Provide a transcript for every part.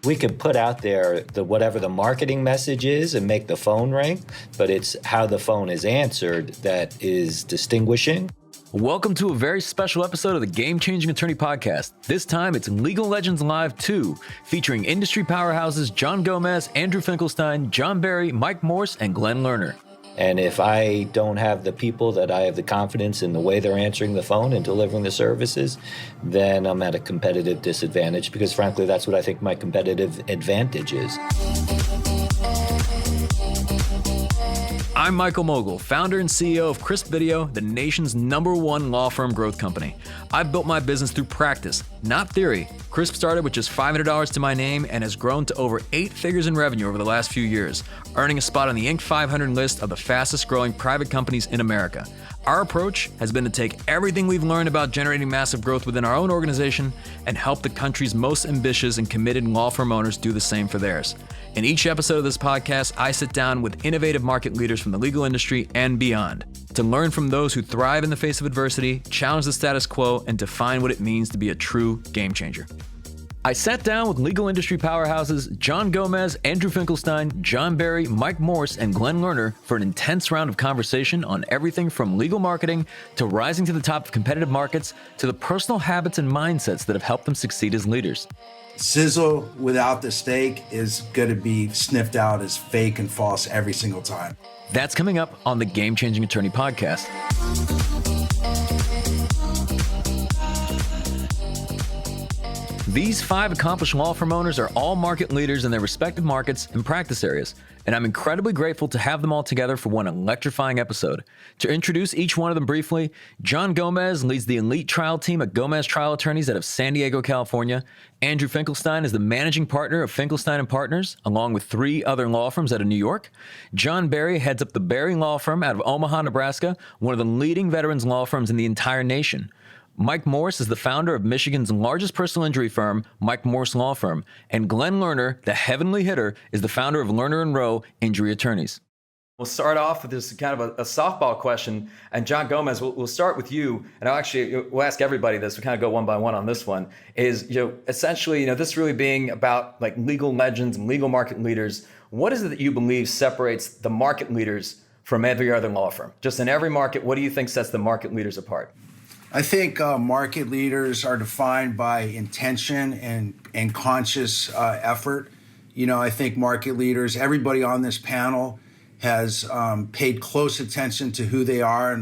We could put out there whatever the marketing message is and make the phone ring, but it's how the phone is answered that is distinguishing. Welcome to a very special episode of the Game Changing Attorney Podcast. This time it's Legal Legends Live 2, featuring industry powerhouses John Gomez, Andrew Finkelstein, John Barry, Mike Morse, and Glen Lerner. And if I don't have the people that I have the confidence in the way they're answering the phone and delivering the services, then I'm at a competitive disadvantage because, frankly, that's what I think my competitive advantage is. I'm Michael Mogul, founder and CEO of Crisp Video, the nation's #1 law firm growth company. I've built my business through practice, not theory. Crisp started with just $500 to my name and has grown to over 8 figures in revenue over the last few years, earning a spot on the Inc. 500 list of the fastest growing private companies in America. Our approach has been to take everything we've learned about generating massive growth within our own organization and help the country's most ambitious and committed law firm owners do the same for theirs. In each episode of this podcast, I sit down with innovative market leaders from the legal industry and beyond to learn from those who thrive in the face of adversity, challenge the status quo, and define what it means to be a true game changer. I sat down with legal industry powerhouses John Gomez, Andrew Finkelstein, John Barry, Mike Morse, and Glen Lerner for an intense round of conversation on everything from legal marketing to rising to the top of competitive markets to the personal habits and mindsets that have helped them succeed as leaders. Sizzle without the steak is going to be sniffed out as fake and false every single time. That's coming up on the Game Changing Attorney Podcast. These 5 accomplished law firm owners are all market leaders in their respective markets and practice areas, and I'm incredibly grateful to have them all together for one electrifying episode. To introduce each one of them briefly, John Gomez leads the elite trial team at Gomez Trial Attorneys out of San Diego, California. Andrew Finkelstein is the managing partner of Finkelstein & Partners, along with 3 other law firms out of New York. John Barry heads up the Barry Law Firm out of Omaha, Nebraska, one of the leading veterans law firms in the entire nation. Mike Morse is the founder of Michigan's largest personal injury firm, Mike Morse Law Firm, and Glen Lerner, the heavenly hitter, is the founder of Lerner and Rowe Injury Attorneys. We'll start off with this kind of a softball question, and John Gomez, we'll start with you, and we'll ask everybody this. We kind of go one by one on this one. Is essentially this really being about like legal legends and legal market leaders. What is it that you believe separates the market leaders from every other law firm? Just in every market, what do you think sets the market leaders apart? I think market leaders are defined by intention and conscious effort. I think market leaders, everybody on this panel has paid close attention to who they are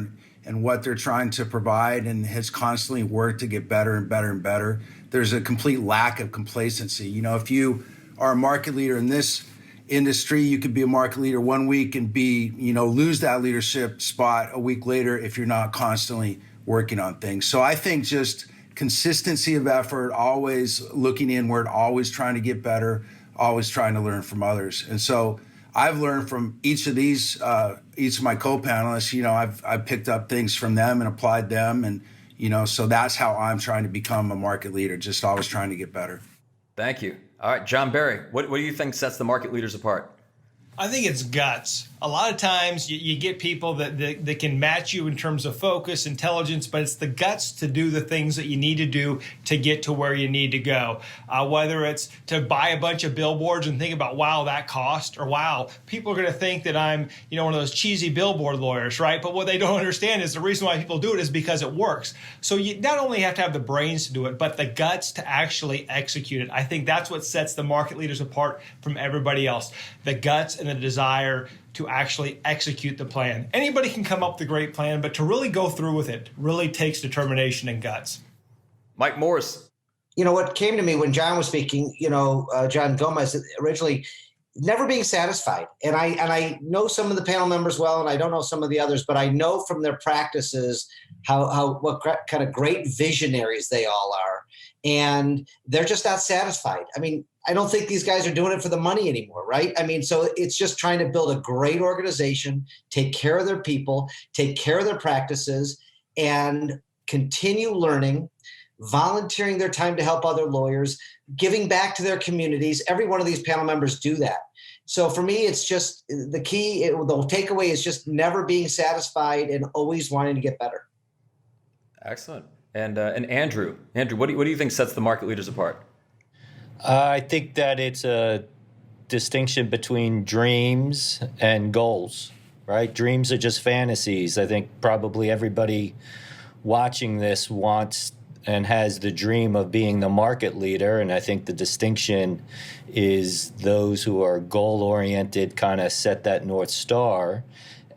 and what they're trying to provide and has constantly worked to get better and better and better. There's a complete lack of complacency. If you are a market leader in this industry, you could be a market leader one week and lose that leadership spot a week later if you're not constantly working on things. So I think just consistency of effort, always looking inward, always trying to get better, always trying to learn from others. And so I've learned from each of my co-panelists. I've picked up things from them and applied them. And, so that's how I'm trying to become a market leader, just always trying to get better. Thank you. All right, John Barry, what do you think sets the market leaders apart? I think it's guts. A lot of times you get people that can match you in terms of focus, intelligence, but it's the guts to do the things that you need to do to get to where you need to go. Whether it's to buy a bunch of billboards and think about, wow, that cost, or wow, people are going to think that I'm, one of those cheesy billboard lawyers, right? But what they don't understand is the reason why people do it is because it works. So you not only have to have the brains to do it, but the guts to actually execute it. I think that's what sets the market leaders apart from everybody else. The guts and the desire to actually execute the plan. Anybody can come up with a great plan, but to really go through with it really takes determination and guts. Mike Morse. What came to me when John was speaking, John Gomez originally, never being satisfied. And I know some of the panel members well, and I don't know some of the others, but I know from their practices what kind of great visionaries they all are. And they're just not satisfied. I don't think these guys are doing it for the money anymore, right? So it's just trying to build a great organization, take care of their people, take care of their practices, and continue learning, volunteering their time to help other lawyers, giving back to their communities. Every one of these panel members do that. So for me, it's just the takeaway is just never being satisfied and always wanting to get better. Excellent. And Andrew, what do you think sets the market leaders apart? I think that it's a distinction between dreams and goals, right? Dreams are just fantasies. I think probably everybody watching this wants and has the dream of being the market leader. And I think the distinction is those who are goal-oriented kind of set that North Star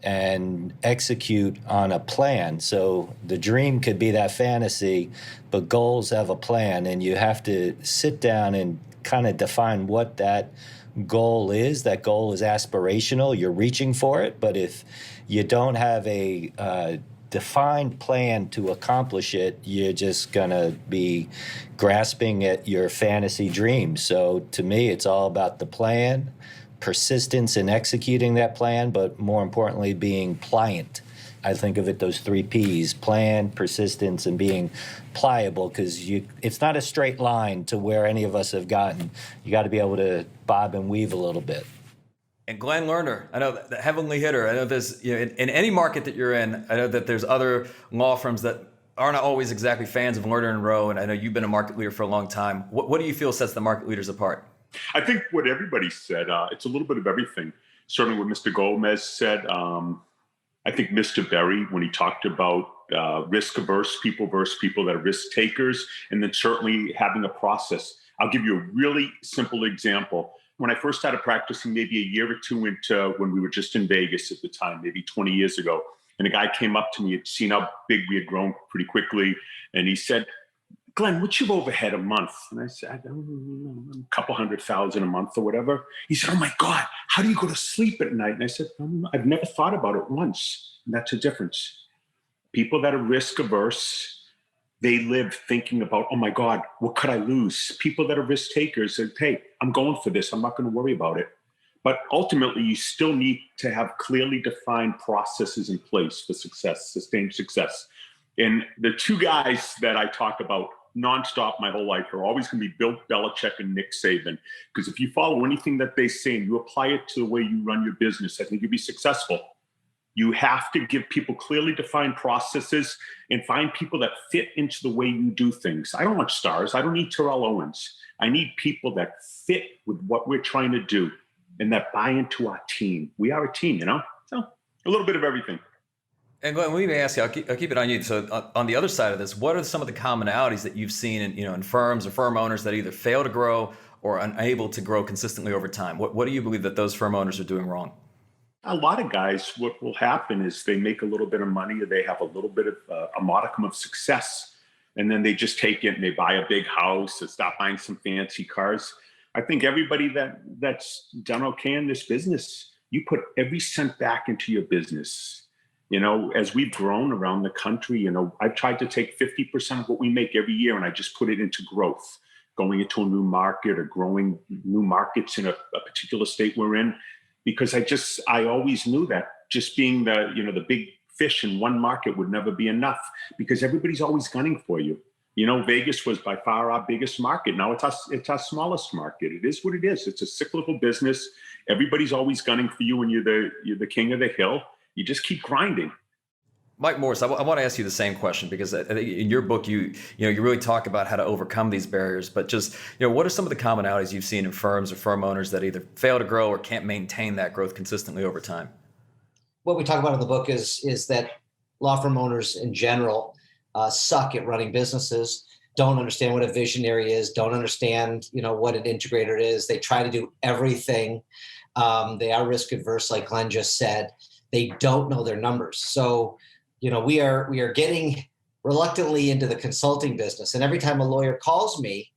and execute on a plan. So the dream could be that fantasy, but goals have a plan, and you have to sit down and kind of define what that goal is. That goal is aspirational. You're reaching for it, but if you don't have a defined plan to accomplish it, you're just going to be grasping at your fantasy dreams. So to me, it's all about the plan, persistence in executing that plan, but more importantly, being pliant. I think of it those 3 Ps: plan, persistence, and being pliable, because it's not a straight line to where any of us have gotten. You got to be able to bob and weave a little bit. And Glen Lerner, I know the heavenly hitter. I know there's, in any market that you're in, I know that there's other law firms that aren't always exactly fans of Lerner and Rowe, and I know you've been a market leader for a long time. What do you feel sets the market leaders apart? I think what everybody said, it's a little bit of everything. Certainly what Mr. Gomez said. I think Mr. Berry, when he talked about risk-averse people versus people that are risk takers, and then certainly having a process. I'll give you a really simple example. When I first started practicing, maybe a year or two into when we were just in Vegas at the time, maybe 20 years ago, and a guy came up to me, had seen how big we had grown pretty quickly, and he said, "Glen, what's your overhead a month?" And I said, "A couple $100,000 a month or whatever." He said, "Oh my God, how do you go to sleep at night?" And I said, "I've never thought about it once." And that's a difference. People that are risk averse, they live thinking about, "Oh my God, what could I lose?" People that are risk takers say, "Hey, I'm going for this. I'm not going to worry about it." But ultimately, you still need to have clearly defined processes in place for success, sustained success. And the 2 guys that I talk about nonstop my whole life are always going to be Bill Belichick and Nick Saban. Because if you follow anything that they say and you apply it to the way you run your business, I think you'll be successful. You have to give people clearly defined processes and find people that fit into the way you do things. I don't want stars. I don't need Terrell Owens. I need people that fit with what we're trying to do and that buy into our team. We are a team, So a little bit of everything. And Glen, let me ask you, I'll keep it on you. So on the other side of this, what are some of the commonalities that you've seen in firms or firm owners that either fail to grow or are unable to grow consistently over time? What do you believe that those firm owners are doing wrong? A lot of guys, what will happen is they make a little bit of money, or they have a little bit of a modicum of success, and then they just take it and they buy a big house or stop buying some fancy cars. I think everybody that's done okay in this business, you put every cent back into your business. As we've grown around the country, I've tried to take 50% of what we make every year and I just put it into growth, going into a new market or growing new markets in a particular state we're in. Because I always knew that just being the big fish in one market would never be enough, because everybody's always gunning for you. Vegas was by far our biggest market. Now it's our smallest market. It is what it is. It's a cyclical business. Everybody's always gunning for you, and you're the king of the hill. You just keep grinding. Mike Morse, I want to ask you the same question, because I think in your book, you really talk about how to overcome these barriers, but just, what are some of the commonalities you've seen in firms or firm owners that either fail to grow or can't maintain that growth consistently over time? What we talk about in the book is that law firm owners in general suck at running businesses, don't understand what a visionary is, don't understand, what an integrator is. They try to do everything. They are risk adverse, like Glen just said. They don't know their numbers. So, we are getting reluctantly into the consulting business. And every time a lawyer calls me,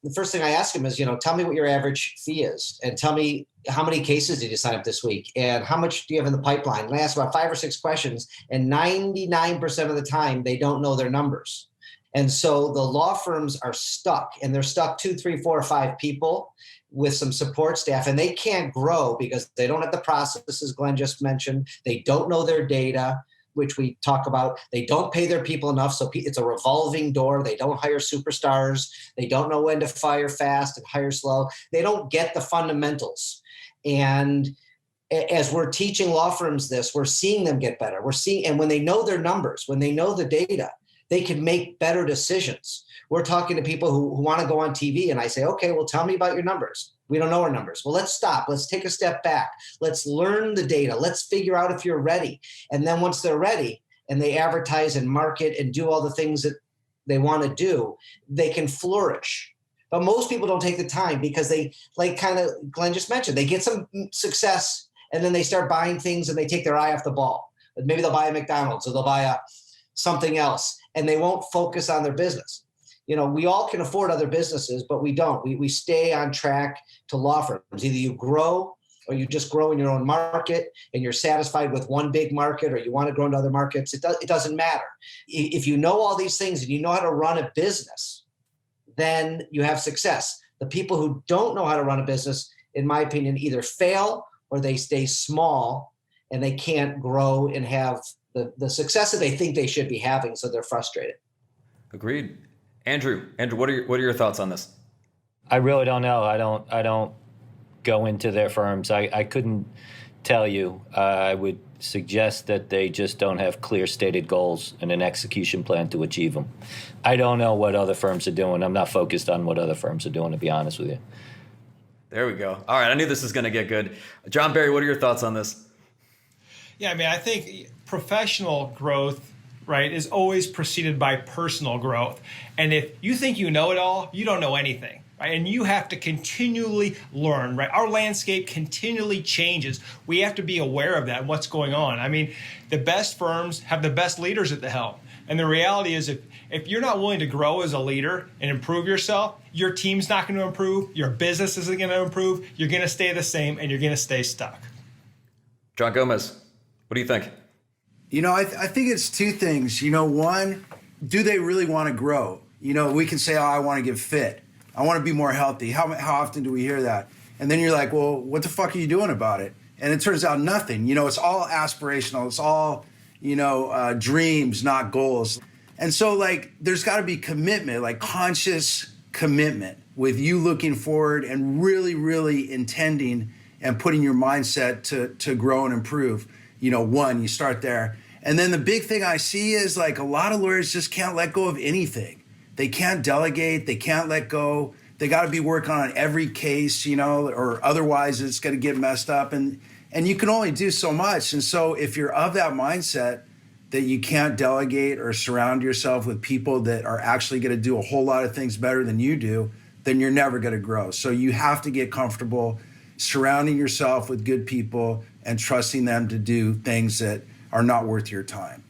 the first thing I ask him is, tell me what your average fee is, and tell me how many cases did you sign up this week, and how much do you have in the pipeline? And I ask about 5 or 6 questions, and 99% of the time they don't know their numbers. And so the law firms are stuck, and they're stuck 2, 3, 4, or 5 people with some support staff, and they can't grow because they don't have the processes Glen just mentioned. They don't know their data, which we talk about. They don't pay their people enough, so it's a revolving door. They don't hire superstars. They don't know when to fire fast and hire slow. They don't get the fundamentals. And as we're teaching law firms this, we're seeing them get better. And when they know their numbers, when they know the data, they can make better decisions. we're talking to people who want to go on TV, and I say, okay, well, tell me about your numbers. We don't know our numbers. Well, let's stop. Let's take a step back. Let's learn the data. Let's figure out if you're ready. And then once they're ready and they advertise and market and do all the things that they want to do, they can flourish. But most people don't take the time because they, like kind of Glenn just mentioned, they get some success and then they start buying things and they take their eye off the ball. Maybe they'll buy a McDonald's or they'll buy something else, and they won't focus on their business. You know, we all can afford other businesses, but we don't. We stay on track to law firms. Either you grow or you just grow in your own market and you're satisfied with one big market, or you want to grow into other markets. It doesn't matter. If you know all these things and you know how to run a business, then you have success. The people who don't know how to run a business, in my opinion, either fail or they stay small and they can't grow and have the success that they think they should be having, so they're frustrated. Agreed. Andrew, what are your thoughts on this? I really don't know. I don't go into their firms. I couldn't tell you. I would suggest that they just don't have clear stated goals and an execution plan to achieve them. I don't know what other firms are doing. I'm not focused on what other firms are doing, to be honest with you. There we go. All right, I knew this was going to get good. John Barry, what are your thoughts on this? Yeah, I mean, I think professional growth, right, is always preceded by personal growth. And if you think you know it all, you don't know anything. Right? And you have to continually learn, right? Our landscape continually changes. We have to be aware of that and what's going on. I mean, the best firms have the best leaders at the helm. And the reality is if you're not willing to grow as a leader and improve yourself, your team's not going to improve, your business isn't going to improve, you're going to stay the same, and you're going to stay stuck. John Gomez, what do you think? You know, I think it's two things. You know, one, do they really want to grow? You know, we can say, oh, I want to get fit. I want to be more healthy. How often do we hear that? And then you're like, well, what the fuck are you doing about it? And it turns out nothing. You know, it's all aspirational. It's all, dreams, not goals. And so, like, there's got to be commitment, like conscious commitment with you looking forward and really, really intending and putting your mindset to grow and improve. You know, one, you start there. And then the big thing I see is, like, a lot of lawyers just can't let go of anything. They can't delegate. They can't let go. They got to be working on every case, or otherwise it's going to get messed up. And you can only do so much. And so if you're of that mindset that you can't delegate or surround yourself with people that are actually going to do a whole lot of things better than you do, then you're never going to grow. So you have to get comfortable surrounding yourself with good people and trusting them to do things that are not worth your time.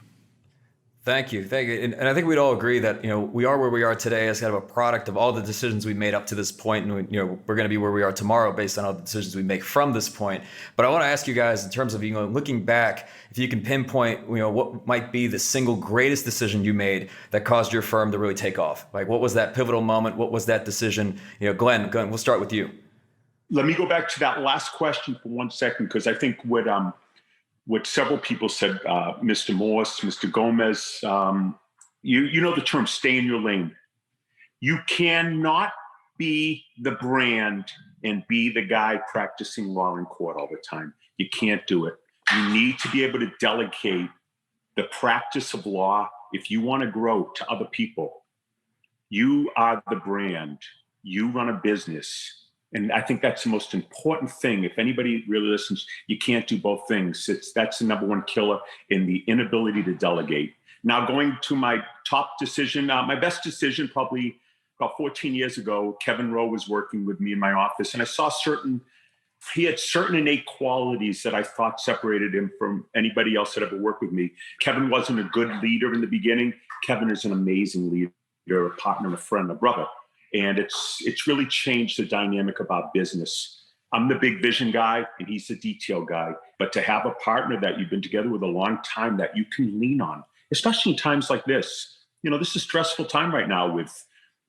Thank you. And I think we'd all agree that, we are where we are today as kind of a product of all the decisions we made up to this point. And, we're going to be where we are tomorrow based on all the decisions we make from this point. But I want to ask you guys in terms of, looking back, if you can pinpoint, what might be the single greatest decision you made that caused your firm to really take off? Like, what was that pivotal moment? What was that decision? Glenn, we'll start with you. Let me go back to that last question for 1 second, because I think what several people said, Mr. Morse, Mr. Gomez, you know the term stay in your lane. You cannot be the brand and be the guy practicing law in court all the time. You can't do it. You need to be able to delegate the practice of law if you want to grow to other people. You are the brand. You run a business. And I think that's the most important thing. If anybody really listens, you can't do both things. That's the number one killer in the inability to delegate. Now, going to my top decision, my best decision probably about 14 years ago, Kevin Rowe was working with me in my office, and I saw he had certain innate qualities that I thought separated him from anybody else that ever worked with me. Kevin wasn't a good leader in the beginning. Kevin is an amazing leader, a partner, a friend, a brother. And it's really changed the dynamic about business. I'm the big vision guy and he's the detail guy. But to have a partner that you've been together with a long time that you can lean on, especially in times like this. This is a stressful time right now with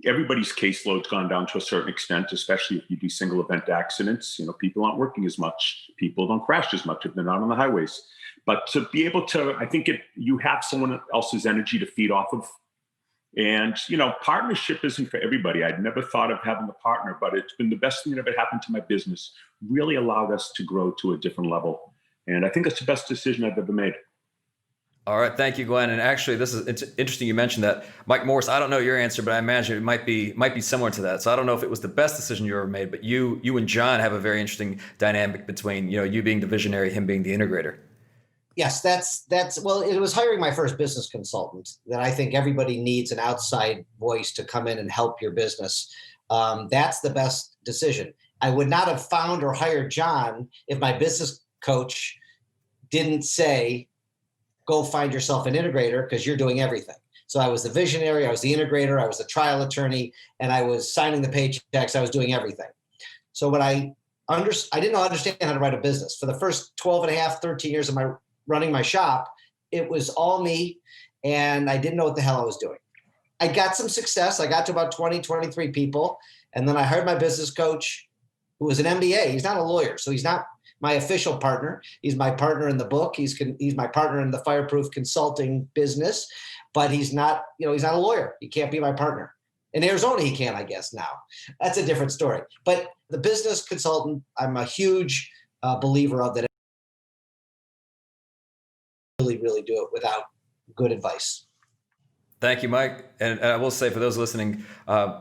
everybody's caseload's gone down to a certain extent, especially if you do single event accidents. People aren't working as much. People don't crash as much if they're not on the highways. But to be able to, I think you have someone else's energy to feed off of. And, partnership isn't for everybody. I'd never thought of having a partner, but it's been the best thing that ever happened to my business. Really allowed us to grow to a different level. And I think it's the best decision I've ever made. All right, thank you, Glenn. And actually, it's interesting you mentioned that. Mike Morse, I don't know your answer, but I imagine it might be similar to that. So I don't know if it was the best decision you ever made, but you and John have a very interesting dynamic between, you being the visionary, him being the integrator. Yes, that's well, it was hiring my first business consultant that I think everybody needs an outside voice to come in and help your business. That's the best decision. I would not have found or hired John if my business coach didn't say, go find yourself an integrator because you're doing everything. So I was the visionary, I was the integrator, I was the trial attorney, and I was signing the paychecks, I was doing everything. So when I didn't understand how to write a business. For the first 12 and a half, 13 years of running my shop, it was all me, and I didn't know what the hell I was doing. I got some success. I got to about 20, 23 people, and then I hired my business coach, who was an MBA. He's not a lawyer, so he's not my official partner. He's my partner in the book. He's my partner in the fireproof consulting business, but he's not a lawyer. He can't be my partner. In Arizona, he can, I guess now. That's a different story. But the business consultant, I'm a huge believer of that. Really do it without good advice. Thank you, Mike. And I will say for those listening,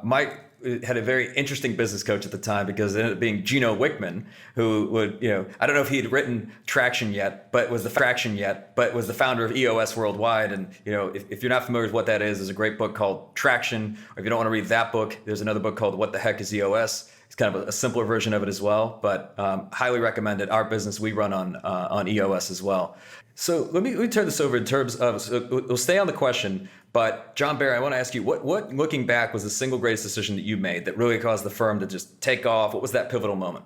Mike had a very interesting business coach at the time because it ended up being Gino Wickman, who would, I don't know if he had written Traction yet, but was the founder of EOS Worldwide. And, if you're not familiar with what that is, there's a great book called Traction. Or if you don't want to read that book, there's another book called What the Heck is EOS? It's kind of a simpler version of it as well, but highly recommend it. Our business, we run on EOS as well. So let me turn this over in terms of, so we'll stay on the question, but John Barry, I want to ask you, what looking back was the single greatest decision that you made that really caused the firm to just take off? What was that pivotal moment?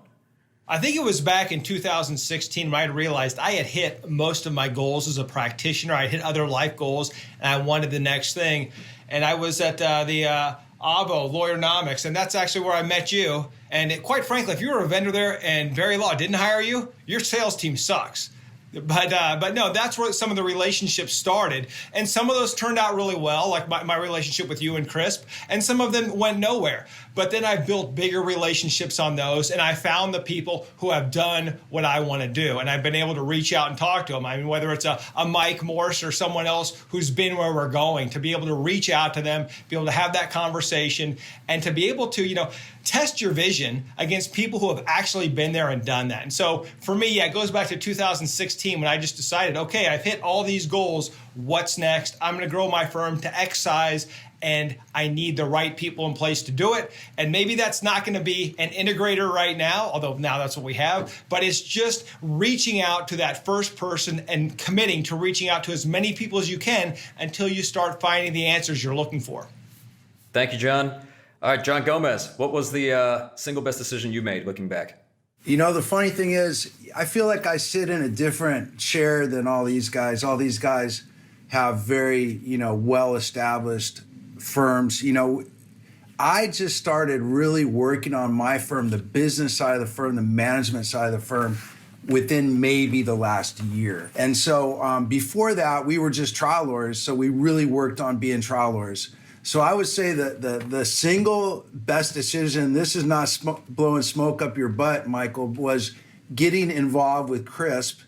I think it was back in 2016 when I realized I had hit most of my goals as a practitioner. I hit other life goals, and I wanted the next thing. And I was at the AVO, Lawyer-nomics, and that's actually where I met you. And quite frankly, if you were a vendor there and Very Law didn't hire you, your sales team sucks. But no, that's where some of the relationships started. And some of those turned out really well, like my relationship with you and Crisp, and some of them went nowhere. But then I built bigger relationships on those, and I found the people who have done what I want to do. And I've been able to reach out and talk to them. I mean, whether it's a Mike Morse or someone else who's been where we're going, to be able to reach out to them, be able to have that conversation, and to be able to, test your vision against people who have actually been there and done that. And so for me, it goes back to 2016 when I just decided, okay, I've hit all these goals. What's next? I'm going to grow my firm to X size, and I need the right people in place to do it. And maybe that's not going to be an integrator right now, although now that's what we have, but it's just reaching out to that first person and committing to reaching out to as many people as you can until you start finding the answers you're looking for. Thank you, John. All right, John Gomez, what was the single best decision you made looking back? The funny thing is, I feel like I sit in a different chair than all these guys. All these guys have very, well-established firms. I just started really working on my firm, the business side of the firm, the management side of the firm, within maybe the last year. And so before that, we were just trial lawyers. So we really worked on being trial lawyers. So I would say that the single best decision, this is not blowing smoke up your butt, Michael, was getting involved with Crisp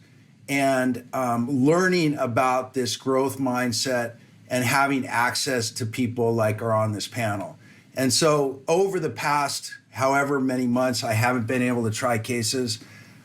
and learning about this growth mindset and having access to people like are on this panel. And so over the past however many months I haven't been able to try cases,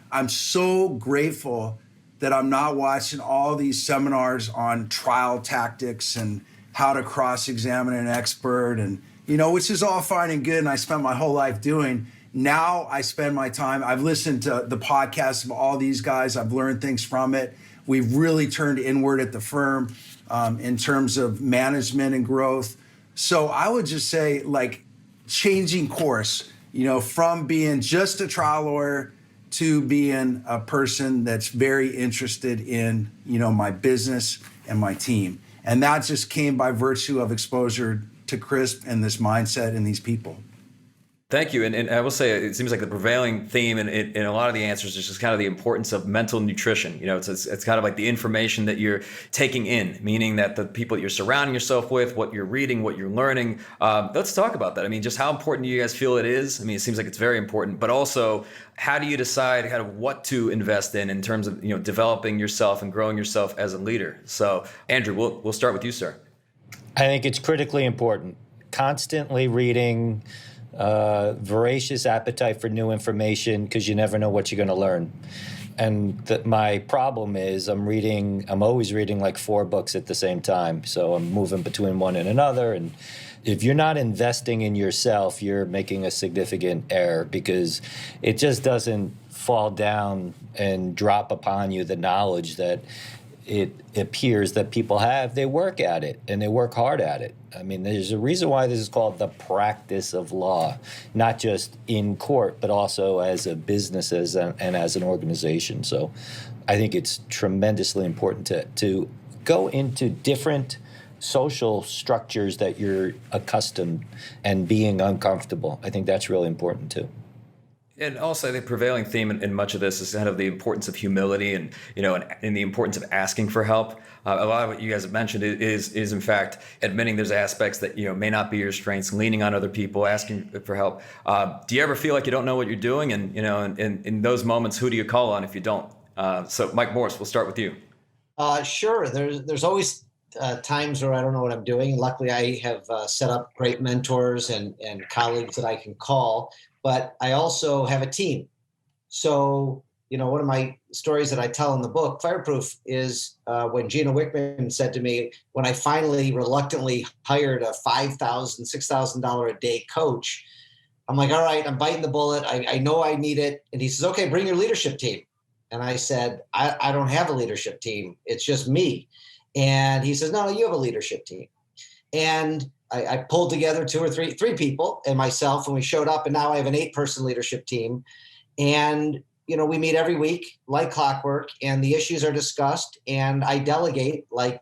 I'm so grateful that I'm not watching all these seminars on trial tactics and how to cross-examine an expert and, which is all fine and good and I spent my whole life doing. Now I spend my time, I've listened to the podcasts of all these guys, I've learned things from it. We've really turned inward at the firm in terms of management and growth. So I would just say changing course, from being just a trial lawyer to being a person that's very interested in, my business and my team. And that just came by virtue of exposure to Crisp and this mindset and these people. Thank you. And I will say, it seems like the prevailing theme in a lot of the answers is just kind of the importance of mental nutrition. It's kind of like the information that you're taking in, meaning that the people that you're surrounding yourself with, what you're reading, what you're learning. Let's talk about that. I mean, just how important do you guys feel it is? I mean, it seems like it's very important, but also how do you decide kind of what to invest in terms of, developing yourself and growing yourself as a leader? So Andrew, we'll start with you, sir. I think it's critically important. Constantly reading, voracious appetite for new information, because you never know what you're going to learn. And my problem is I'm always reading like 4 books at the same time. So I'm moving between one and another. And if you're not investing in yourself, you're making a significant error, because it just doesn't fall down and drop upon you the knowledge that it appears that people have. They work at it, and they work hard at it. I mean, there's a reason why this is called the practice of law, not just in court, but also as a business and as an organization. So I think it's tremendously important to go into different social structures that you're accustomed and being uncomfortable. I think that's really important too. And also, the prevailing theme in much of this is kind of the importance of humility and the importance of asking for help. A lot of what you guys have mentioned is in fact admitting there's aspects that may not be your strengths, leaning on other people, asking for help. Do you ever feel like you don't know what you're doing? And in those moments, who do you call on if you don't? So Mike Morse, we'll start with you. Sure. There's always times where I don't know what I'm doing. Luckily, I have set up great mentors and colleagues that I can call. But I also have a team. So, one of my stories that I tell in the book, Fireproof, is when Gina Wickman said to me, when I finally reluctantly hired a $5,000, $6,000 a day coach, I'm like, all right, I'm biting the bullet. I know I need it. And he says, okay, bring your leadership team. And I said, I don't have a leadership team. It's just me. And he says, no, you have a leadership team. And I pulled together three people and myself, and we showed up, and now I have an 8-person leadership team. And, we meet every week like clockwork, and the issues are discussed, and I delegate, like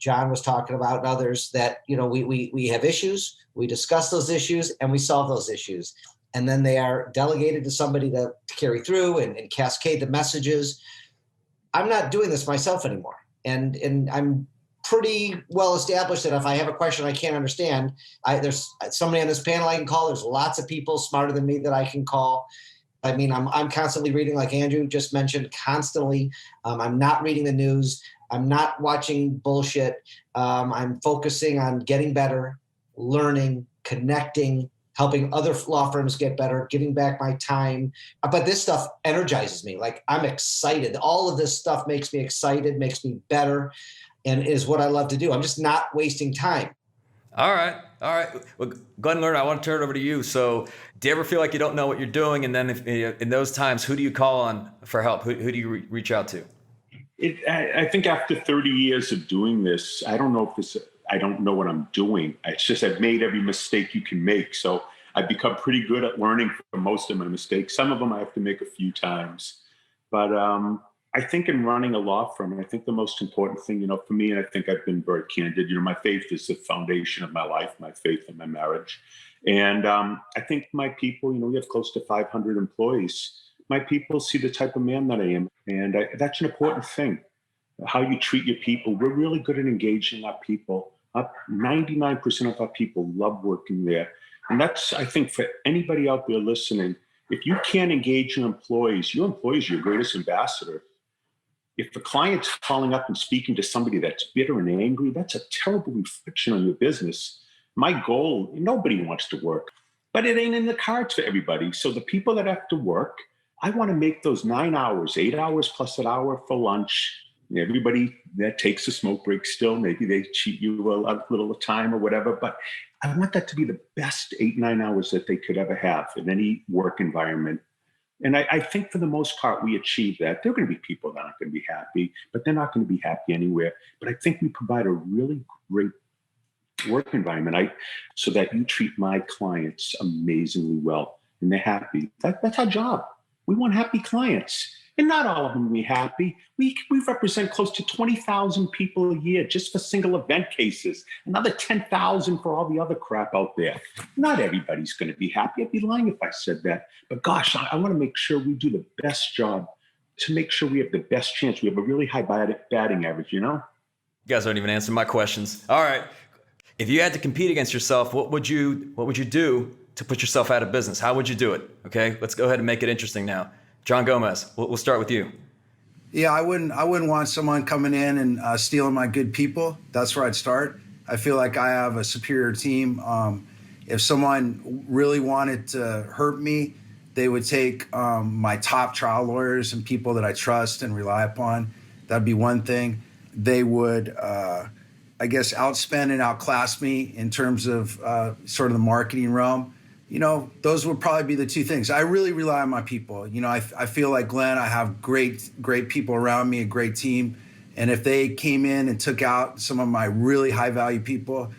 John was talking about, and others, that, we have issues, we discuss those issues, and we solve those issues. And then they are delegated to somebody to carry through and cascade the messages. I'm not doing this myself anymore. And I'm pretty well established that if I have a question I can't understand, there's somebody on this panel I can call. There's lots of people smarter than me that I can call. I mean, I'm constantly reading, like Andrew just mentioned, constantly. I'm not reading the news. I'm not watching bullshit. I'm focusing on getting better, learning, connecting, helping other law firms get better, giving back my time. But this stuff energizes me. Like, I'm excited. All of this stuff makes me excited, makes me better, and is what I love to do. I'm just not wasting time. All right. Well, Glen, Lerner, I want to turn it over to you. So do you ever feel like you don't know what you're doing? And then in those times, who do you call on for help? Who do you reach out to? I think after 30 years of doing this, I don't know what I'm doing. It's just I've made every mistake you can make. So I've become pretty good at learning from most of my mistakes. Some of them I have to make a few times. But I think in running a law firm, I think the most important thing, for me, and I think I've been very candid, my faith is the foundation of my life, my faith and my marriage. And I think my people, we have close to 500 employees. My people see the type of man that I am. And that's an important thing, how you treat your people. We're really good at engaging our people. 99% of our people love working there. And that's, I think, for anybody out there listening, if you can't engage your employees are your greatest ambassador. If the client's calling up and speaking to somebody that's bitter and angry, that's a terrible reflection on your business. My goal, nobody wants to work, but it ain't in the cards for everybody. So the people that have to work, I want to make those 9 hours, 8 hours plus an hour for lunch. Everybody that takes a smoke break still, maybe they cheat you a little time or whatever, but I want that to be the best 8-9 hours that they could ever have in any work environment. And I think for the most part, we achieve that. There are going to be people that aren't going to be happy, but they're not going to be happy anywhere. But I think we provide a really great work environment so that you treat my clients amazingly well and they're happy. That's our job. We want happy clients. And not all of them will be happy. We represent close to 20,000 people a year just for single event cases, another 10,000 for all the other crap out there. Not everybody's going to be happy. I'd be lying if I said that. But gosh, I want to make sure we do the best job to make sure we have the best chance. We have a really high batting average, you know? You guys don't even answer my questions. All right. If you had to compete against yourself, what would you do to put yourself out of business? How would you do it? Okay, let's go ahead and make it interesting now. John Gomez, we'll start with you. Yeah, I wouldn't want someone coming in and stealing my good people. That's where I'd start. I feel like I have a superior team. If someone really wanted to hurt me, they would take my top trial lawyers and people that I trust and rely upon. That'd be one thing. They would, I guess, outspend and outclass me in terms of sort of the marketing realm. You know, those would probably be the two things. I really rely on my people. You know, I feel like Glen, I have great people around me, a great team. And if they came in and took out some of my really high value people,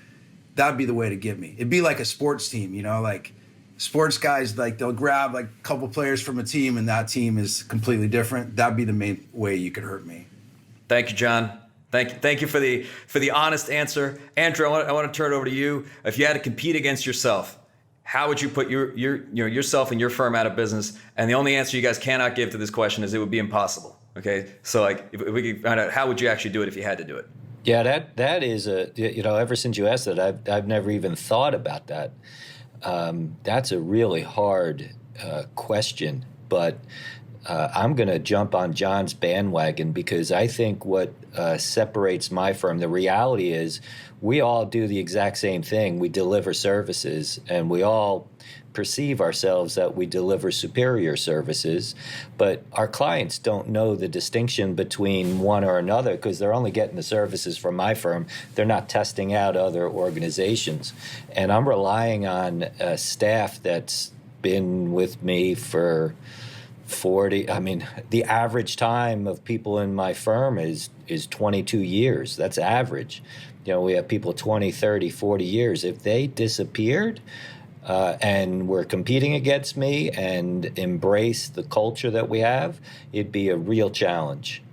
that'd be the way to get me. It'd be like a sports team, you know, like sports guys, like they'll grab like a couple players from a team and that team is completely different. That'd be the main way you could hurt me. Thank you, John. Thank you for the honest answer. Andrew, I want to turn it over to you. If you had to compete against yourself, how would you put yourself and your firm out of business? And the only answer you guys cannot give to this question is it would be impossible. Okay, so like if we could find out, how would you actually do it if you had to do it? Yeah, that is ever since you asked that, I've never even thought about that. That's a really hard question, but I'm going to jump on John's bandwagon because I think what separates my firm, the reality is we all do the exact same thing. We deliver services, and we all perceive ourselves that we deliver superior services, but our clients don't know the distinction between one or another because they're only getting the services from my firm. They're not testing out other organizations. And I'm relying on a staff that's been with me for 40, I mean, the average time of people in my firm is 22 years. That's average. You know, we have people 20, 30, 40 years. If they disappeared and were competing against me and embraced the culture that we have, it'd be a real challenge.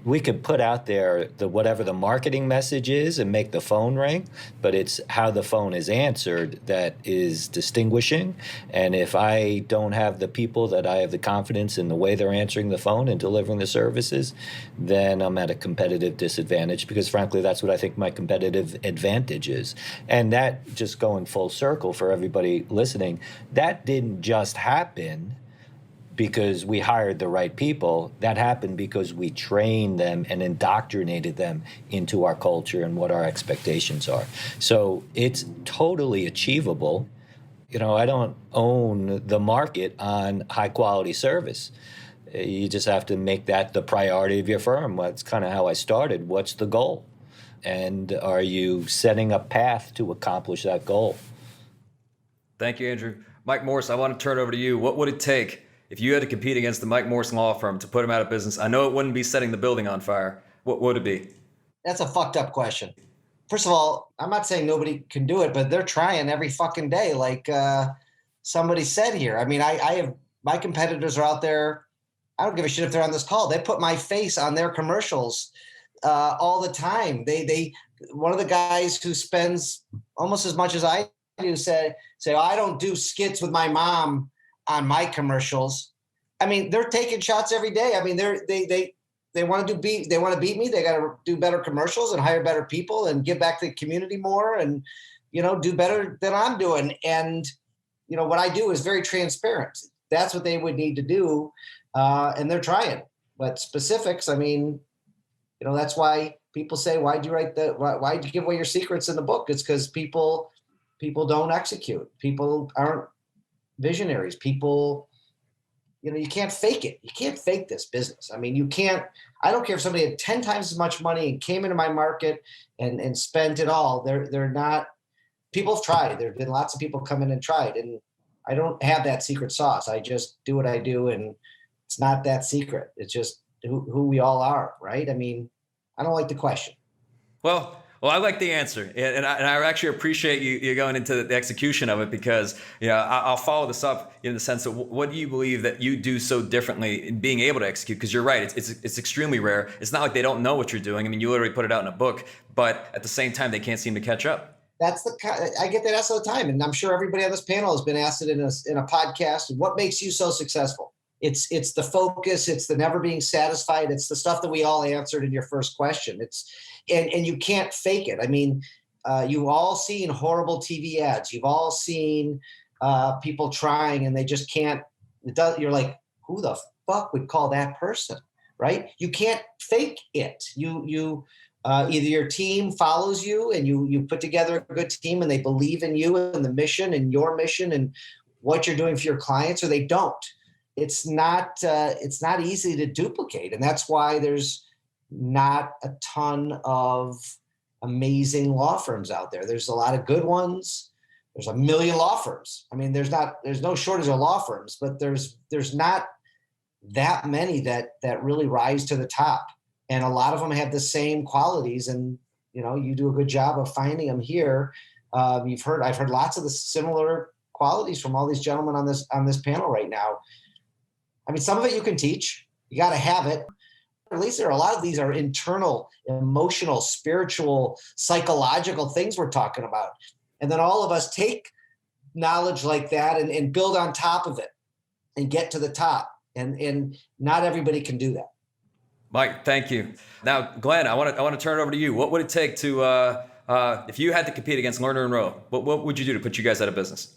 We could put out there whatever the marketing message is and make the phone ring, but it's how the phone is answered that is distinguishing. And if I don't have the people that I have the confidence in the way they're answering the phone and delivering the services, then I'm at a competitive disadvantage because, frankly, that's what I think my competitive advantage is. And that, just going full circle for everybody listening, that didn't just happen because we hired the right people. That happened because we trained them and indoctrinated them into our culture and what our expectations are. So it's totally achievable. You know, I don't own the market on high quality service. You just have to make that the priority of your firm. That's kind of how I started. What's the goal? And are you setting a path to accomplish that goal? Thank you, Andrew. Mike Morse, I want to turn it over to you. What would it take if you had to compete against the Mike Morse law firm to put him out of business? I know it wouldn't be setting the building on fire. What would it be? That's a fucked up question. First of all, I'm not saying nobody can do it, but they're trying every fucking day. Like somebody said here. I mean, I have my competitors are out there. I don't give a shit if they're on this call. They put my face on their commercials all the time. They one of the guys who spends almost as much as I do say, I don't do skits with my mom on my commercials. I mean, they're taking shots every day. I mean, they want to beat me. They got to do better commercials and hire better people and give back to the community more and, you know, do better than I'm doing. And, you know, what I do is very transparent. That's what they would need to do. And they're trying. But specifics, I mean, you know, that's why people say, why'd you give away your secrets in the book? It's because people don't execute. People aren't visionaries. People, you know, you can't fake it. You can't fake this business. I mean, I don't care if somebody had 10 times as much money and came into my market and spent it all. They're not, people have tried. There have been lots of people come in and tried, and I don't have that secret sauce. I just do what I do, and it's not that secret. It's just who we all are, right? I mean, I don't like the question. Well, Well, I like the answer, and I actually appreciate you going into the execution of it, because I'll follow this up in the sense of what do you believe that you do so differently in being able to execute? Because you're right, it's extremely rare. It's not like they don't know what you're doing. I mean, you literally put it out in a book, but at the same time, they can't seem to catch up. I get that asked all the time, and I'm sure everybody on this panel has been asked it in a podcast. What makes you so successful? It's the focus. It's the never being satisfied. It's the stuff that we all answered in your first question. And you can't fake it. I mean, you've all seen horrible TV ads. You've all seen people trying and they just can't. You're like, who the fuck would call that person, right? You can't fake it. You either your team follows you and you put together a good team and they believe in you and the mission and your mission and what you're doing for your clients, or they don't. It's not easy to duplicate, and that's why there's not a ton of amazing law firms out there. There's a lot of good ones. There's a million law firms. I mean, there's no shortage of law firms, but there's not that many that really rise to the top. And a lot of them have the same qualities, and you do a good job of finding them here. I've heard lots of the similar qualities from all these gentlemen on this panel right now. I mean, some of it you can teach. You got to have it. At least a lot of these are internal, emotional, spiritual, psychological things we're talking about. And then all of us take knowledge like that and build on top of it and get to the top. And not everybody can do that. Mike, thank you. Now, Glenn, I want to turn it over to you. What would it take to, if you had to compete against Lerner and Rowe, what would you do to put you guys out of business?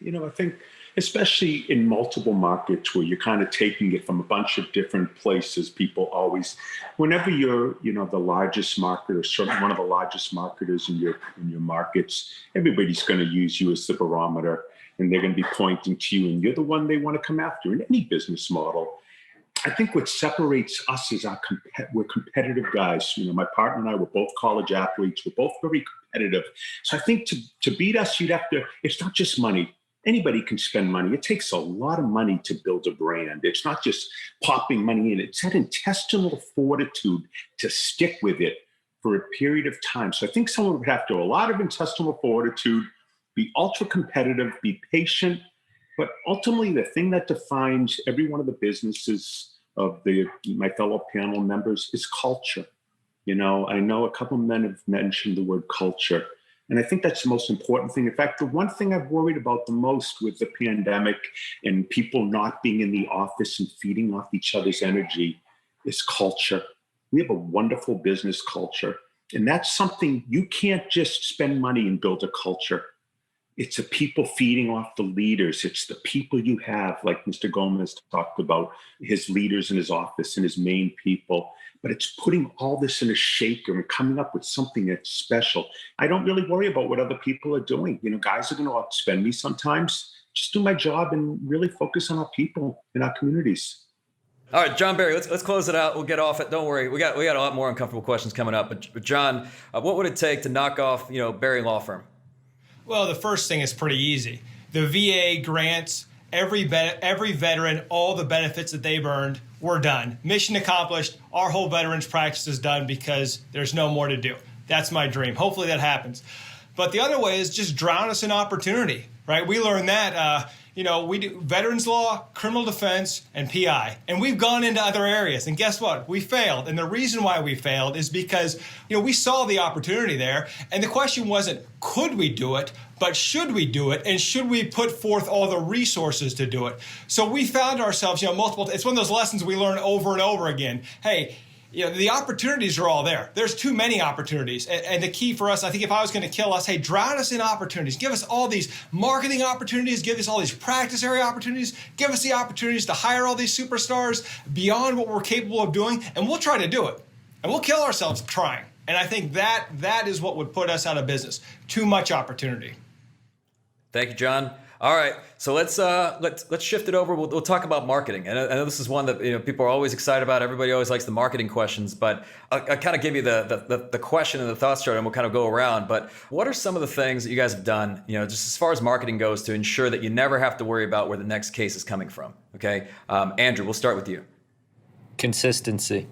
I think especially in multiple markets where you're kind of taking it from a bunch of different places, people always, whenever you're, the largest market or certainly one of the largest marketers in your markets, everybody's going to use you as the barometer, and they're going to be pointing to you, and you're the one they want to come after in any business model. I think what separates us is we're competitive guys. My partner and I were both college athletes. We're both very competitive. So I think to beat us, it's not just money. Anybody can spend money. It takes a lot of money to build a brand. It's not just popping money in. It's that intestinal fortitude to stick with it for a period of time. So I think someone would have to have a lot of intestinal fortitude, be ultra competitive, be patient. But ultimately, the thing that defines every one of the businesses of my fellow panel members is culture. I know a couple of men have mentioned the word culture. And I think that's the most important thing. In fact, the one thing I've worried about the most with the pandemic and people not being in the office and feeding off each other's energy is culture. We have a wonderful business culture. And that's something you can't just spend money and build a culture. It's the people feeding off the leaders. It's the people you have, like Mr. Gomez talked about, his leaders in his office and his main people. But it's putting all this in a shaker and coming up with something that's special. I don't really worry about what other people are doing. Guys are going to outspend me sometimes. Just do my job and really focus on our people in our communities. All right, John Barry, let's close it out. We'll get off it. Don't worry. We got a lot more uncomfortable questions coming up. But John, what would it take to knock off, Barry Law Firm? Well, the first thing is pretty easy. The VA grants every veteran all the benefits that they've earned. We're done. Mission accomplished. Our whole veterans practice is done because there's no more to do. That's my dream. Hopefully that happens. But the other way is just drown us in opportunity, right? We learned that, we do veterans law, criminal defense, and PI. And we've gone into other areas. And guess what? We failed. And the reason why we failed is because, we saw the opportunity there. And the question wasn't, could we do it? But should we do it? And should we put forth all the resources to do it? So we found ourselves, it's one of those lessons we learn over and over again. Hey, the opportunities are all there. There's too many opportunities. And the key for us, I think if I was going to kill us, hey, drown us in opportunities. Give us all these marketing opportunities. Give us all these practice area opportunities. Give us the opportunities to hire all these superstars beyond what we're capable of doing. And we'll try to do it. And we'll kill ourselves trying. And I think that is what would put us out of business. Too much opportunity. Thank you, John. All right, so let's shift it over. We'll talk about marketing. And I know this is one that people are always excited about. Everybody always likes the marketing questions, but I'll kind of give you the question and the thought starter, and we'll kind of go around. But what are some of the things that you guys have done, just as far as marketing goes, to ensure that you never have to worry about where the next case is coming from? Okay, Andrew, we'll start with you. Consistency.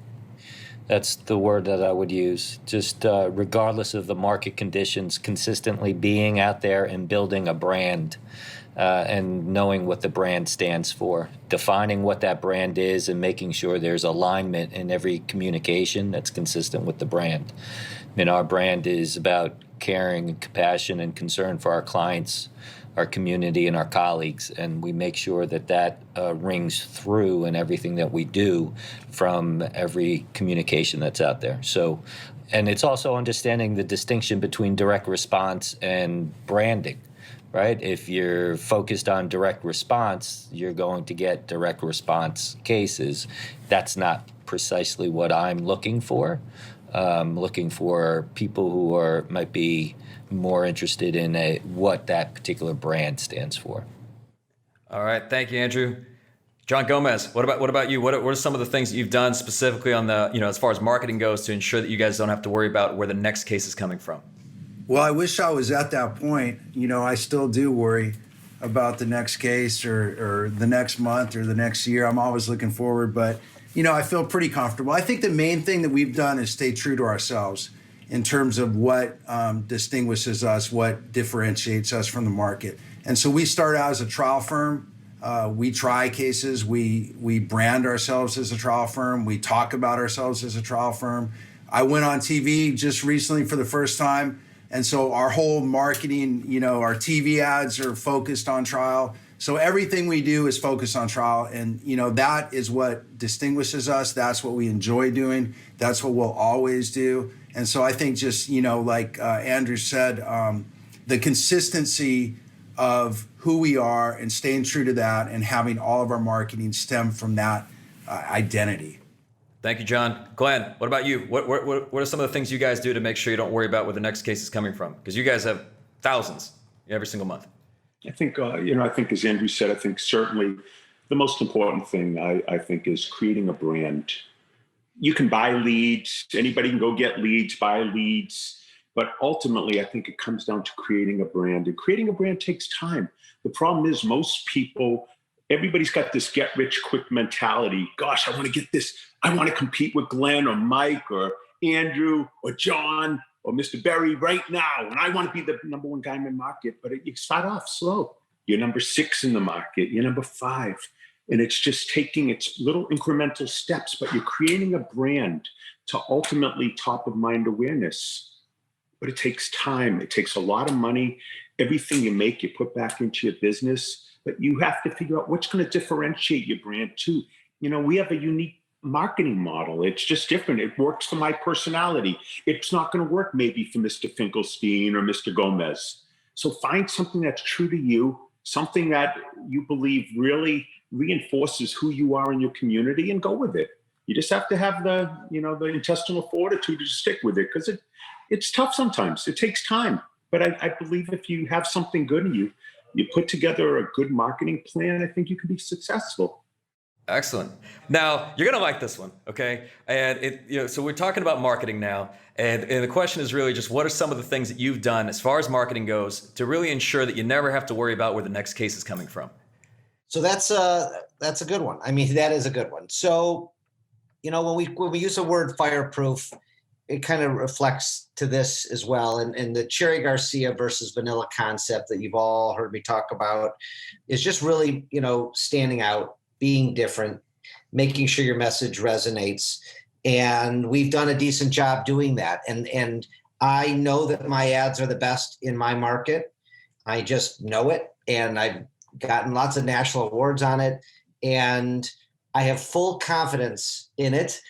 That's the word that I would use. Just regardless of the market conditions, consistently being out there and building a brand and knowing what the brand stands for, defining what that brand is and making sure there's alignment in every communication that's consistent with the brand. And our brand is about caring and compassion and concern for our clients, our community, and our colleagues, and we make sure that that rings through in everything that we do from every communication that's out there. So, and it's also understanding the distinction between direct response and branding, right? If you're focused on direct response, you're going to get direct response cases. That's not precisely what I'm looking for. Looking for people who might be more interested in what that particular brand stands for. All right, thank you, Andrew. John Gomez, what about you? What are some of the things that you've done specifically on the, as far as marketing goes, to ensure that you guys don't have to worry about where the next case is coming from? Well, I wish I was at that point. I still do worry about the next case or the next month or the next year. I'm always looking forward, but I feel pretty comfortable. I think the main thing that we've done is stay true to ourselves in terms of what distinguishes us, what differentiates us from the market. And so we start out as a trial firm. We try cases. We brand ourselves as a trial firm. We talk about ourselves as a trial firm. I went on TV just recently for the first time. And so our whole marketing, our TV ads are focused on trial. So everything we do is focused on trial, and that is what distinguishes us. That's what we enjoy doing. That's what we'll always do. And so I think just like Andrew said, the consistency of who we are and staying true to that, and having all of our marketing stem from that identity. Thank you, John. Glenn, what about you? What are some of the things you guys do to make sure you don't worry about where the next case is coming from? Because you guys have thousands every single month. I think, I think as Andrew said, I think certainly the most important thing I think is creating a brand. You can buy leads. Anybody can go get leads, buy leads. But ultimately, I think it comes down to creating a brand. And creating a brand takes time. The problem is most people, everybody's got this get rich quick mentality. Gosh, I want to get this. I want to compete with Glenn or Mike or Andrew or John or Mr. Berry right now, and I want to be the number one guy in the market. But you start off slow. You're number 6 in the market. You're number 5. And it's just taking its little incremental steps, but you're creating a brand to ultimately top of mind awareness. But it takes time. It takes a lot of money. Everything you make, you put back into your business, but you have to figure out what's going to differentiate your brand too. We have a unique marketing model. It's just different. It works for my personality. It's not going to work maybe for Mr. Finkelstein or Mr. Gomez. So find something that's true to you, something that you believe really reinforces who you are in your community, and go with it. You just have to have the intestinal fortitude to stick with it, because it's tough sometimes. It takes time. But I believe if you have something good in you put together a good marketing plan, I think you can be successful. Excellent. Now, you're going to like this one, okay? And so we're talking about marketing now, and the question is really just what are some of the things that you've done as far as marketing goes to really ensure that you never have to worry about where the next case is coming from? So that's a good one. I mean, that is a good one. So, when we use the word fireproof, it kind of reflects to this as well. And the Cherry Garcia versus vanilla concept that you've all heard me talk about is just really, standing out, being different, making sure your message resonates. And we've done a decent job doing that. And I know that my ads are the best in my market. I just know it. And I've gotten lots of national awards on it. And I have full confidence in it.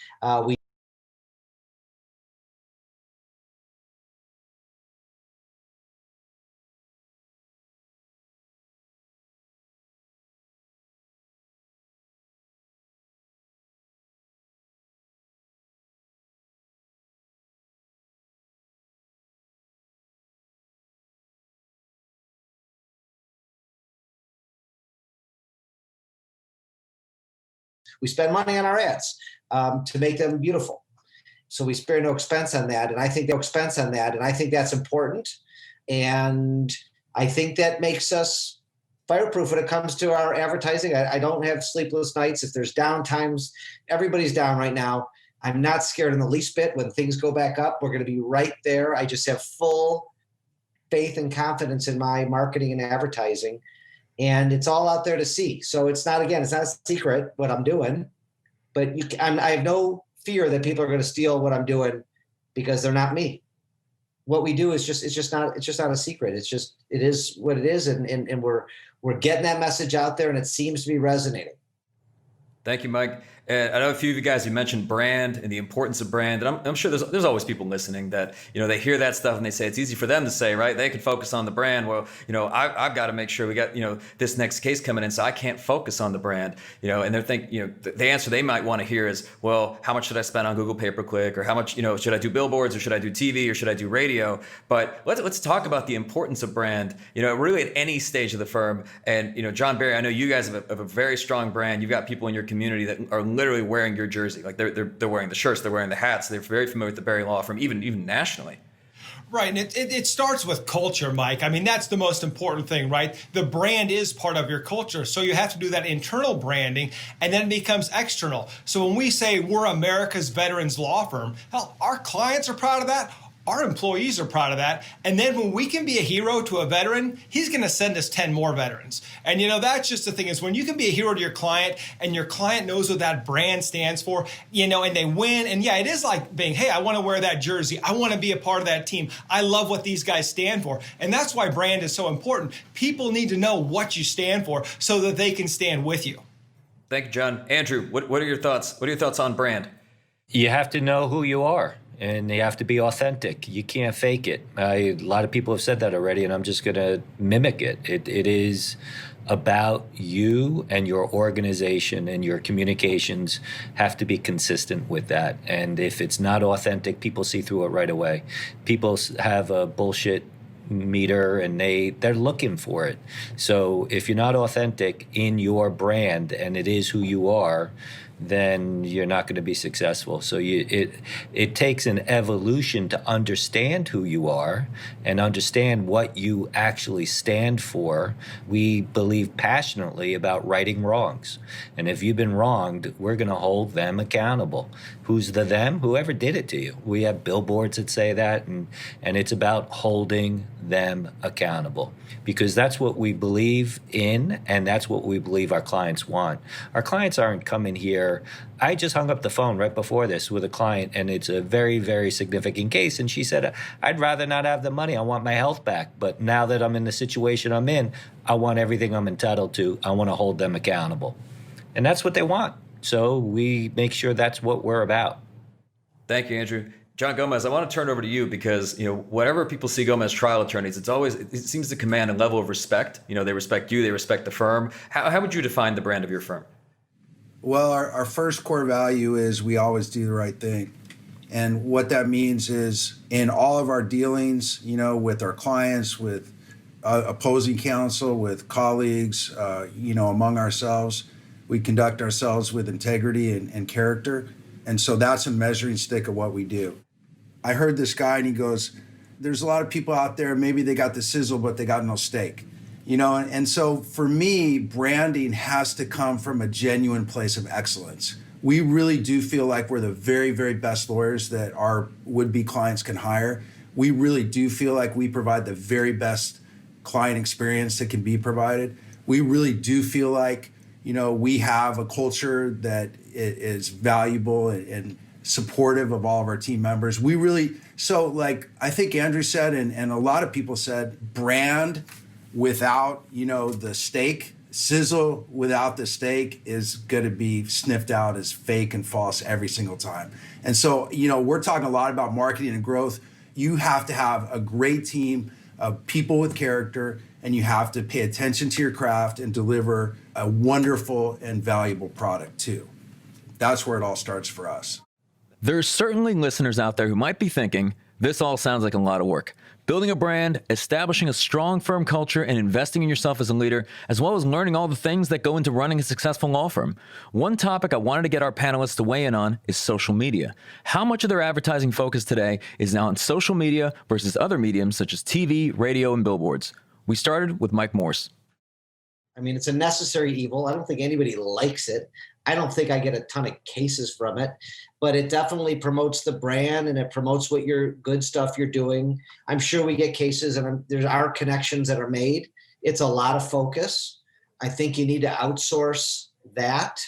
We spend money on our ads to make them beautiful. So we spare no expense on that. And I think that's important. And I think that makes us fireproof when it comes to our advertising. I don't have sleepless nights. If there's down times, everybody's down right now. I'm not scared in the least bit. When things go back up, we're going to be right there. I just have full faith and confidence in my marketing and advertising, and it's all out there to see. So it's not a secret what I'm doing, but I have no fear that people are going to steal what I'm doing because they're not me. What we do is it's just not a secret. It is what it is. And we're getting that message out there, and it seems to be resonating. Thank you, Mike. And I know a few of you guys, you mentioned brand and the importance of brand. And I'm sure there's always people listening that, they hear that stuff and they say it's easy for them to say, right? They can focus on the brand. Well, I've got to make sure we got, this next case coming in, so I can't focus on the brand, and they're thinking, the answer they might want to hear is, well, how much should I spend on Google pay-per-click, or how much, should I do billboards, or should I do TV, or should I do radio? But let's talk about the importance of brand, really at any stage of the firm. And, John Barry, I know you guys have a very strong brand. You've got people in your community that are literally wearing your jersey. Like they're wearing the shirts, they're wearing the hats. They're very familiar with the Barry Law Firm, even nationally. Right, and it starts with culture, Mike. I mean, that's the most important thing, right? The brand is part of your culture, so you have to do that internal branding, and then it becomes external. So when we say we're America's veterans law firm, hell, our clients are proud of that. Our employees are proud of that. And then when we can be a hero to a veteran, he's going to send us 10 more veterans. And, that's just the thing, is when you can be a hero to your client and your client knows what that brand stands for, and they win. And yeah, it is like being, hey, I want to wear that jersey. I want to be a part of that team. I love what these guys stand for. And that's why brand is so important. People need to know what you stand for so that they can stand with you. Thank you, John. Andrew, what are your thoughts? What are your thoughts on brand? You have to know who you are. And you have to be authentic. You can't fake it. A lot of people have said that already, and I'm just going to mimic it. It is about you and your organization, and your communications have to be consistent with that. And if it's not authentic, people see through it right away. People have a bullshit meter, and they're looking for it. So if you're not authentic in your brand and it is who you are, then you're not going to be successful. So it takes an evolution to understand who you are and understand what you actually stand for. We believe passionately about righting wrongs. And if you've been wronged, we're going to hold them accountable. Who's the them? Whoever did it to you. We have billboards that say that, and it's about holding them accountable, because that's what we believe in, and that's what we believe our clients want. Our clients aren't coming here. I just hung up the phone right before this with a client, and it's a very, very significant case. And she said, I'd rather not have the money. I want my health back. But now that I'm in the situation I'm in, I want everything I'm entitled to. I want to hold them accountable. And that's what they want. So we make sure that's what we're about. Thank you, Andrew. John Gomez, I want to turn over to you because, whatever people see Gomez trial attorneys, it seems to command a level of respect. They respect you, they respect the firm. How would you define the brand of your firm? Well, our first core value is we always do the right thing. And what that means is in all of our dealings, with our clients, with opposing counsel, with colleagues, among ourselves, we conduct ourselves with integrity and character. And so that's a measuring stick of what we do. I heard this guy and he goes, there's a lot of people out there, maybe they got the sizzle, but they got no steak. And so for me, branding has to come from a genuine place of excellence. We really do feel like we're the very, very best lawyers that our would-be clients can hire. We really do feel like we provide the very best client experience that can be provided. We really do feel like, we have a culture that is valuable and supportive of all of our team members. I think Andrew said, and a lot of people said, brand without, the steak, sizzle without the steak is going to be sniffed out as fake and false every single time. And so, we're talking a lot about marketing and growth. You have to have a great team of people with character, and you have to pay attention to your craft and deliver a wonderful and valuable product too. That's where it all starts for us. There's certainly listeners out there who might be thinking, this all sounds like a lot of work. Building a brand, establishing a strong firm culture, and investing in yourself as a leader, as well as learning all the things that go into running a successful law firm. One topic I wanted to get our panelists to weigh in on is social media. How much of their advertising focus today is now on social media versus other mediums such as TV, radio, and billboards? We started with Mike Morse. I mean, it's a necessary evil. I don't think anybody likes it. I don't think I get a ton of cases from it, but it definitely promotes the brand and it promotes what your good stuff you're doing. I'm sure we get cases and there are connections that are made. It's a lot of focus. I think you need to outsource that.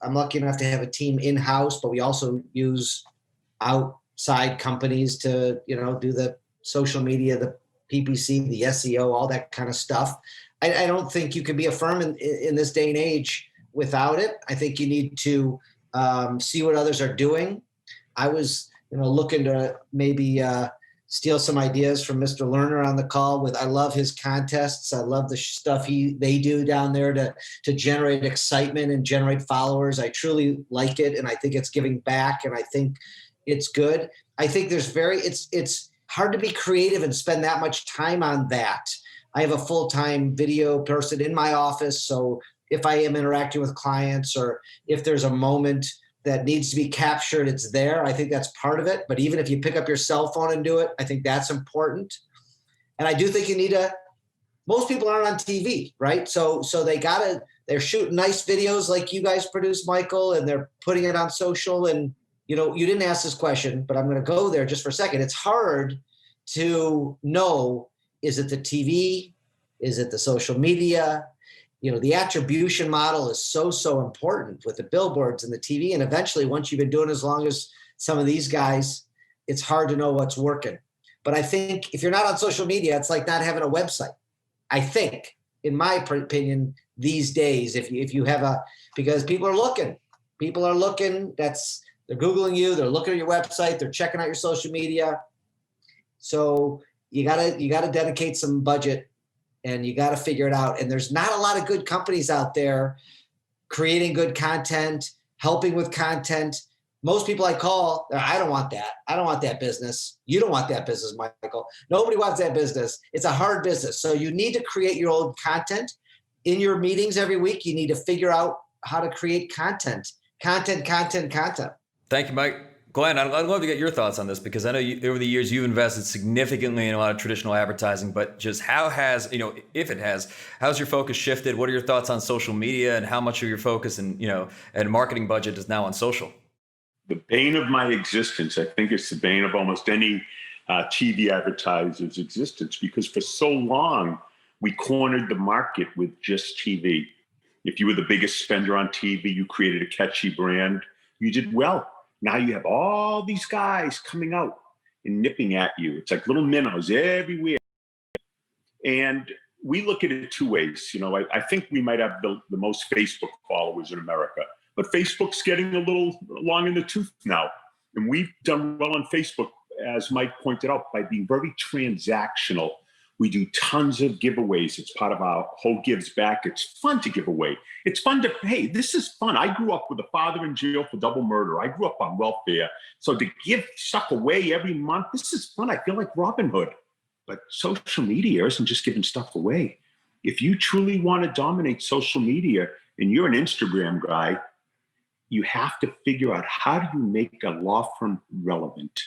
I'm lucky enough to have a team in-house, but we also use outside companies to, do the social media, the PPC, the SEO, all that kind of stuff. I don't think you can be a firm in this day and age without it. I think you need to see what others are doing. I was, looking to maybe steal some ideas from Mr. Lerner on the call. I love his contests. I love the stuff they do down there to generate excitement and generate followers. I truly like it, and I think it's giving back, and I think it's good. I think it's hard to be creative and spend that much time on that. I have a full-time video person in my office, so if I am interacting with clients or if there's a moment that needs to be captured, it's there. I think that's part of it. But even if you pick up your cell phone and do it, I think that's important. And I do think most people aren't on TV, right? So they're shooting nice videos like you guys produce, Michael, and they're putting it on social. And, you didn't ask this question, but I'm going to go there just for a second. It's hard to know, is it the TV? Is it the social media? The attribution model is so important with the billboards and the TV. And eventually, once you've been doing it as long as some of these guys, it's hard to know what's working. But I think if you're not on social media, it's like not having a website. I think, in my opinion, these days, if you have because people are looking, they're Googling you, they're looking at your website, they're checking out your social media. So you gotta dedicate some budget. And you got to figure it out. And there's not a lot of good companies out there creating good content, helping with content. Most people I call, I don't want that. I don't want that business. You don't want that business, Michael. Nobody wants that business. It's a hard business. So you need to create your own content. In your meetings every week, you need to figure out how to create content. Content. Thank you, Mike. Glenn, I'd love to get your thoughts on this, because I know over the years you've invested significantly in a lot of traditional advertising, but just how has, if it has, how's your focus shifted? What are your thoughts on social media, and how much of your focus and marketing budget is now on social? The bane of my existence, I think it's the bane of almost any TV advertiser's existence, because for so long we cornered the market with just TV. If you were the biggest spender on TV, you created a catchy brand, you did well. Now you have all these guys coming out and nipping at you. It's like little minnows everywhere. And we look at it two ways. I think we might have the most Facebook followers in America, but Facebook's getting a little long in the tooth now. And we've done well on Facebook, as Mike pointed out, by being very transactional. We do tons of giveaways. It's part of our whole gives back. It's fun to give away. It's fun hey, this is fun. I grew up with a father in jail for double murder. I grew up on welfare. So to give stuff away every month, this is fun. I feel like Robin Hood. But social media isn't just giving stuff away. If you truly want to dominate social media and you're an Instagram guy, you have to figure out, how do you make a law firm relevant?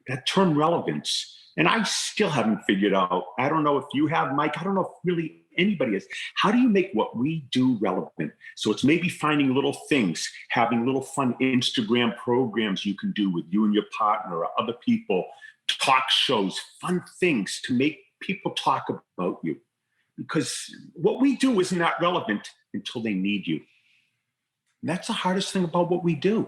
That term relevance. And I still haven't figured out, I don't know if you have, Mike, I don't know if really anybody has. How do you make what we do relevant? So it's maybe finding little things, having little fun Instagram programs you can do with you and your partner or other people, talk shows, fun things to make people talk about you. Because what we do isn't that relevant until they need you. And that's the hardest thing about what we do.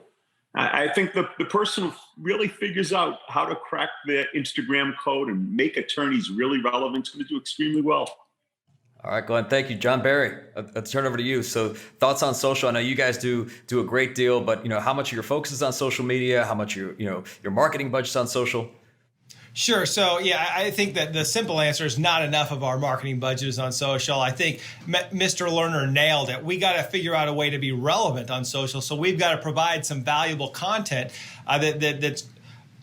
I think the person who really figures out how to crack their Instagram code and make attorneys really relevant is going to do extremely well. All right, Glenn, thank you. John Barry, let's turn over to you. So thoughts on social. I know you guys do a great deal, but how much of your focus is on social media? How much your marketing budget's on social? Sure. So, yeah, I think that the simple answer is not enough of our marketing budget is on social. I think Mr. Lerner nailed it. We got to figure out a way to be relevant on social. So we've got to provide some valuable content that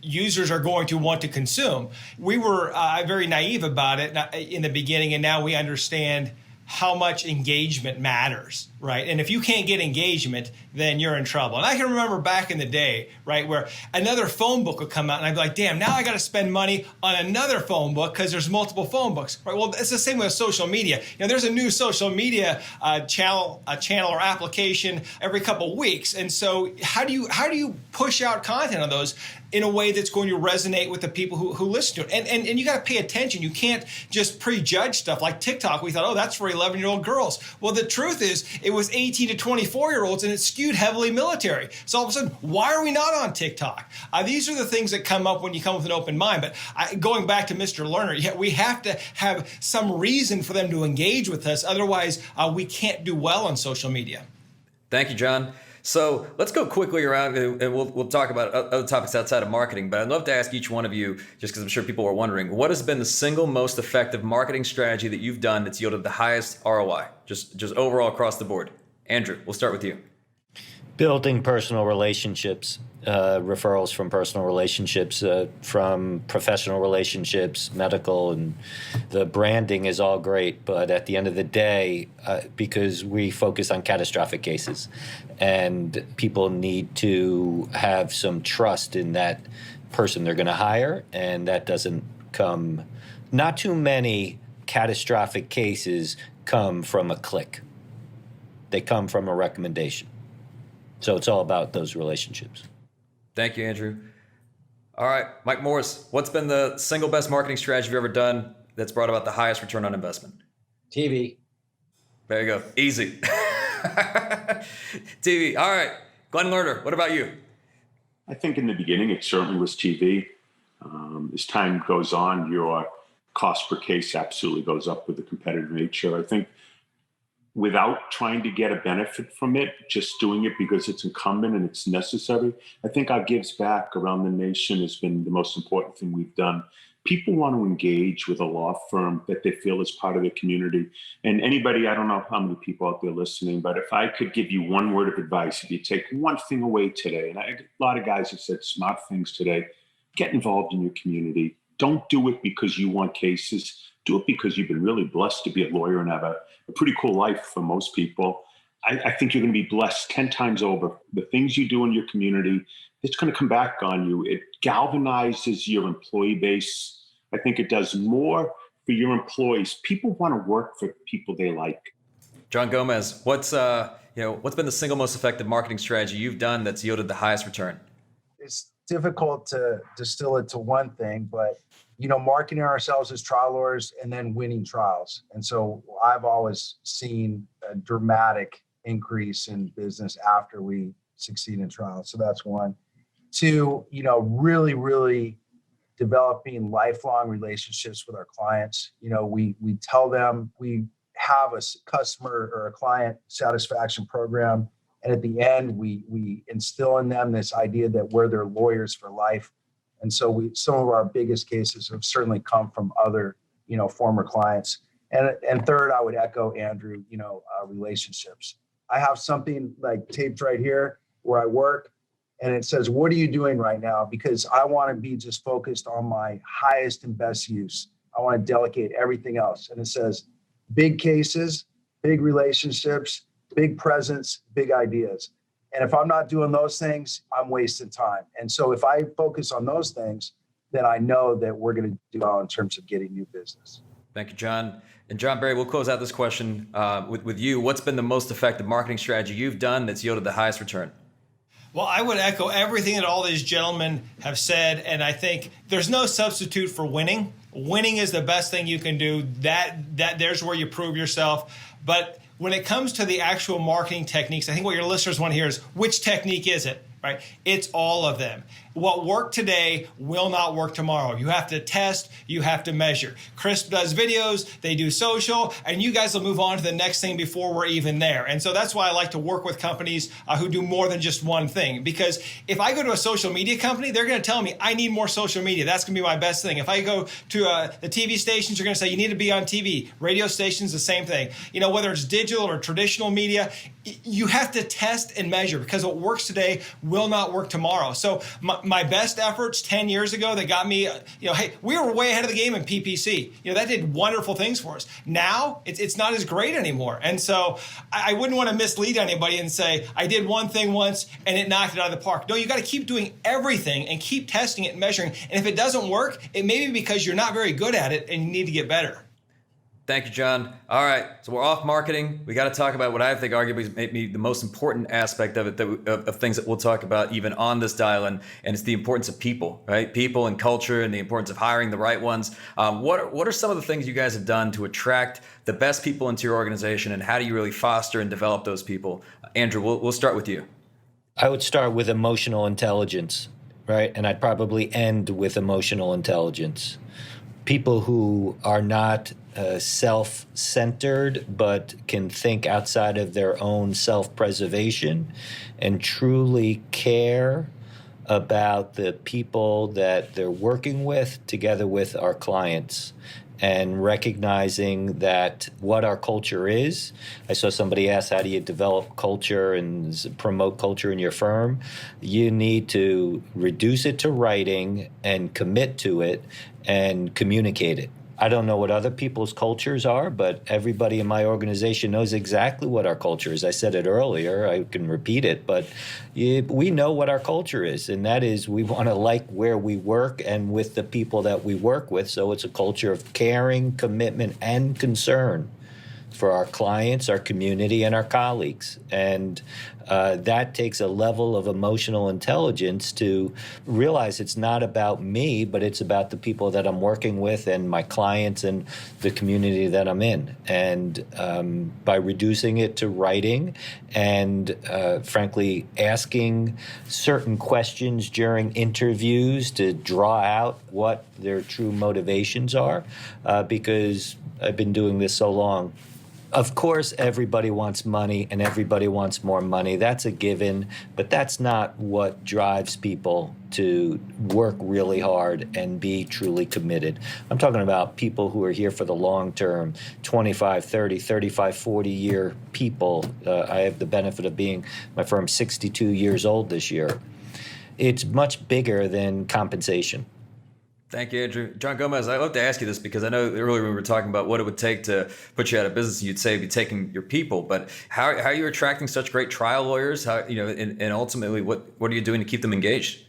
users are going to want to consume. We were very naive about it in the beginning, and now we understand how much engagement matters, right? And if you can't get engagement, then you're in trouble. And I can remember back in the day, right, where another phone book would come out and I'd be like, damn, now I got to spend money on another phone book because there's multiple phone books, right? Well, it's the same with social media. There's a new social media channel or application every couple of weeks. And so how do you push out content on those in a way that's going to resonate with the people who listen to it? And you got to pay attention. You can't just prejudge stuff like TikTok. We thought, oh, that's for 11-year-old girls. Well, the truth is it was 18 to 24-year-olds and it skewed heavily military. So all of a sudden, why are we not on TikTok? These are the things that come up when you come with an open mind. But going back to Mr. Lerner, we have to have some reason for them to engage with us. Otherwise, we can't do well on social media. Thank you, John. So let's go quickly around and we'll talk about other topics outside of marketing, but I'd love to ask each one of you, just because I'm sure people are wondering, what has been the single most effective marketing strategy that you've done that's yielded the highest ROI, just overall across the board? Andrew, we'll start with you. Building personal relationships, referrals from personal relationships, from professional relationships, medical, and the branding is all great. But at the end of the day, because we focus on catastrophic cases, and people need to have some trust in that person they're going to hire, and that doesn't come. Not too many catastrophic cases come from a click. They come from a recommendation. So it's all about those relationships. Thank you, Andrew. All right, Mike Morse, what's been the single best marketing strategy you've ever done that's brought about the highest return on investment? TV. There you go. Easy. TV. All right. Glen Lerner, what about you? I think in the beginning, it certainly was TV. As time goes on, your cost per case absolutely goes up with the competitive nature. I think without trying to get a benefit from it, just doing it because it's incumbent and it's necessary, I think our gives back around the nation has been the most important thing we've done. People want to engage with a law firm that they feel is part of the community. And anybody, I don't know how many people out there listening, but if I could give you one word of advice, if you take one thing away today, and a lot of guys have said smart things today, get involved in your community. Don't do it because you want cases. Do it because you've been really blessed to be a lawyer and have a pretty cool life for most people. I think you're going to be blessed 10 times over. The things you do in your community, it's going to come back on you. It galvanizes your employee base. I think it does more for your employees. People want to work for people they like. John Gomez, what's been the single most effective marketing strategy you've done that's yielded the highest return? It's difficult to distill it to one thing, but marketing ourselves as trial lawyers and then winning trials. And so I've always seen a dramatic increase in business after we succeed in trials. So that's one. Two, really, really developing lifelong relationships with our clients. We tell them we have a customer or a client satisfaction program. And at the end, we instill in them this idea that we're their lawyers for life. And so some of our biggest cases have certainly come from other, former clients. And third, I would echo Andrew, relationships. I have something like taped right here where I work, and it says, what are you doing right now? Because I want to be just focused on my highest and best use. I want to delegate everything else. And it says, big cases, big relationships, big presence, big ideas. And if I'm not doing those things, I'm wasting time. And so if I focus on those things, then I know that we're going to do well in terms of getting new business. Thank you, John. And John Barry, we'll close out this question with you. What's been the most effective marketing strategy you've done that's yielded the highest return? Well, I would echo everything that all these gentlemen have said, and I think there's no substitute for winning. Winning is the best thing you can do. That there's where you prove yourself. But when it comes to the actual marketing techniques, I think what your listeners want to hear is, which technique is it, right? It's all of them. What worked today will not work tomorrow. You have to test, you have to measure. Chris does videos, they do social, and you guys will move on to the next thing before we're even there. And so that's why I like to work with companies who do more than just one thing. Because if I go to a social media company, they're going to tell me I need more social media. That's going to be my best thing. If I go to the TV stations, you're going to say you need to be on TV. Radio stations, the same thing. Whether it's digital or traditional media, you have to test and measure, because what works today will not work tomorrow. So my best efforts 10 years ago that got me, hey, we were way ahead of the game in PPC. That did wonderful things for us. Now it's not as great anymore. And so I wouldn't want to mislead anybody and say, I did one thing once and it knocked it out of the park. No, you got to keep doing everything and keep testing it and measuring. And if it doesn't work, it may be because you're not very good at it and you need to get better. Thank you, John. All right, so we're off marketing. We got to talk about what I think arguably may be the most important aspect of it, of things that we'll talk about even on this dial, and it's the importance of people, right? People and culture, and the importance of hiring the right ones. What are some of the things you guys have done to attract the best people into your organization, and how do you really foster and develop those people? Andrew, we'll start with you. I would start with emotional intelligence, right? And I'd probably end with emotional intelligence. People who are not self-centered, but can think outside of their own self-preservation and truly care about the people that they're working with, together with our clients, and recognizing that what our culture is. I saw somebody ask, how do you develop culture and promote culture in your firm? You need to reduce it to writing and commit to it and communicate it. I don't know what other people's cultures are, but everybody in my organization knows exactly what our culture is. I said it earlier, I can repeat it, but we know what our culture is, and that is we want to like where we work and with the people that we work with. So it's a culture of caring, commitment, and concern for our clients, our community, and our colleagues. And that takes a level of emotional intelligence to realize it's not about me, but it's about the people that I'm working with and my clients and the community that I'm in. And by reducing it to writing and, frankly, asking certain questions during interviews to draw out what their true motivations are, because I've been doing this so long. Of course, everybody wants money and everybody wants more money. That's a given, but that's not what drives people to work really hard and be truly committed. I'm talking about people who are here for the long term, 25, 30, 35, 40-year people. I have the benefit of being my firm 62 years old this year. It's much bigger than compensation. Thank you, Andrew. John Gomez, I'd love to ask you this because I know earlier we were talking about what it would take to put you out of business. You'd say it'd be taking your people, but how are you attracting such great trial lawyers? How, and ultimately, what are you doing to keep them engaged?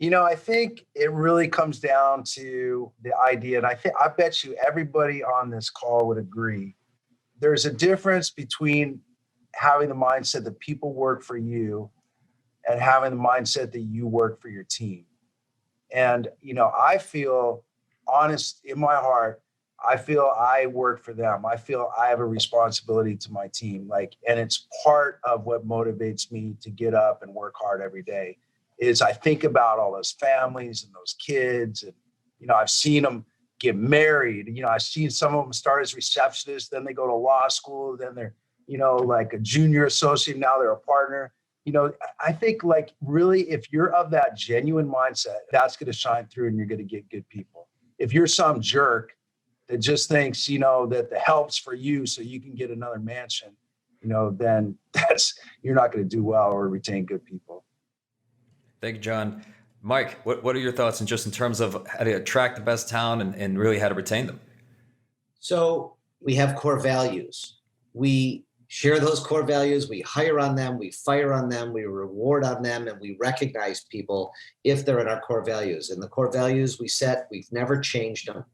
I think it really comes down to the idea, and I bet you everybody on this call would agree. There's a difference between having the mindset that people work for you and having the mindset that you work for your team. And, I feel honest in my heart, I feel I work for them. I feel I have a responsibility to my team. And it's part of what motivates me to get up and work hard every day is I think about all those families and those kids. And, I've seen them get married. I've seen some of them start as receptionists, then they go to law school, then they're, like a junior associate, now they're a partner. I think really, if you're of that genuine mindset, that's going to shine through and you're going to get good people. If you're some jerk that just thinks, that the help's for you so you can get another mansion, then you're not going to do well or retain good people. Thank you, John. Mike, what are your thoughts in terms of how to attract the best talent and really how to retain them? So we have core values. We share those core values, we hire on them, we fire on them, we reward on them, and we recognize people if they're in our core values. And the core values we set, we've never changed them.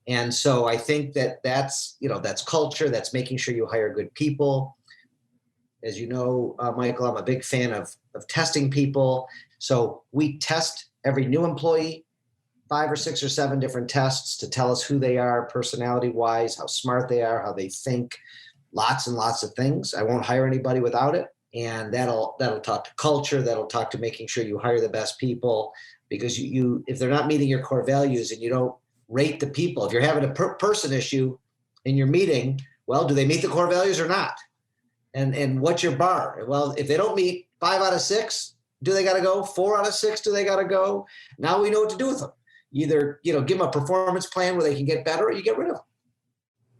And so I think that's culture, that's making sure you hire good people. As you know, Michael, I'm a big fan of testing people. So we test every new employee, 5 or 6 or 7 different tests to tell us who they are personality-wise, how smart they are, how they think, lots and lots of things. I won't hire anybody without it. And that'll talk to culture. That'll talk to making sure you hire the best people, because you if they're not meeting your core values and you don't rate the people, if you're having a person issue in your meeting, well, do they meet the core values or not? And what's your bar? Well, if they don't meet 5 out of 6, do they got to go? 4 out of 6, do they got to go? Now we know what to do with them. Either, give them a performance plan where they can get better, or you get rid of them.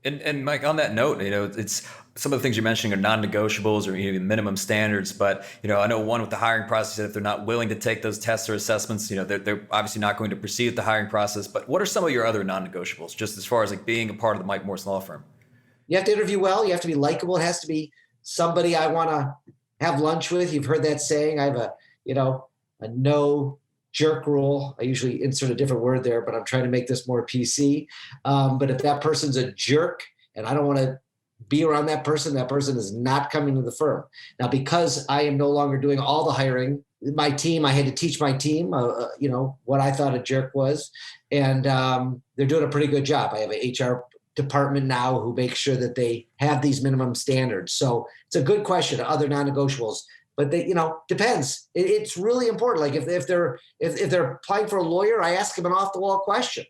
And Mike, on that note, it's some of the things you're mentioning are non-negotiables or even minimum standards. But, I know one with the hiring process, that if they're not willing to take those tests or assessments, they're obviously not going to proceed with the hiring process. But what are some of your other non-negotiables, just as far as like being a part of the Mike Morse law firm? You have to interview well. You have to be likable. It has to be somebody I want to have lunch with. You've heard that saying. I have a no jerk rule. I usually insert a different word there, but I'm trying to make this more PC. But if that person's a jerk and I don't want to be around that person is not coming to the firm. Now, because I am no longer doing all the hiring, my team, I had to teach my team, what I thought a jerk was. And they're doing a pretty good job. I have an HR department now who makes sure that they have these minimum standards. So it's a good question, other non-negotiables. But they, depends. It's really important. Like if they're applying for a lawyer, I ask them an off-the-wall question.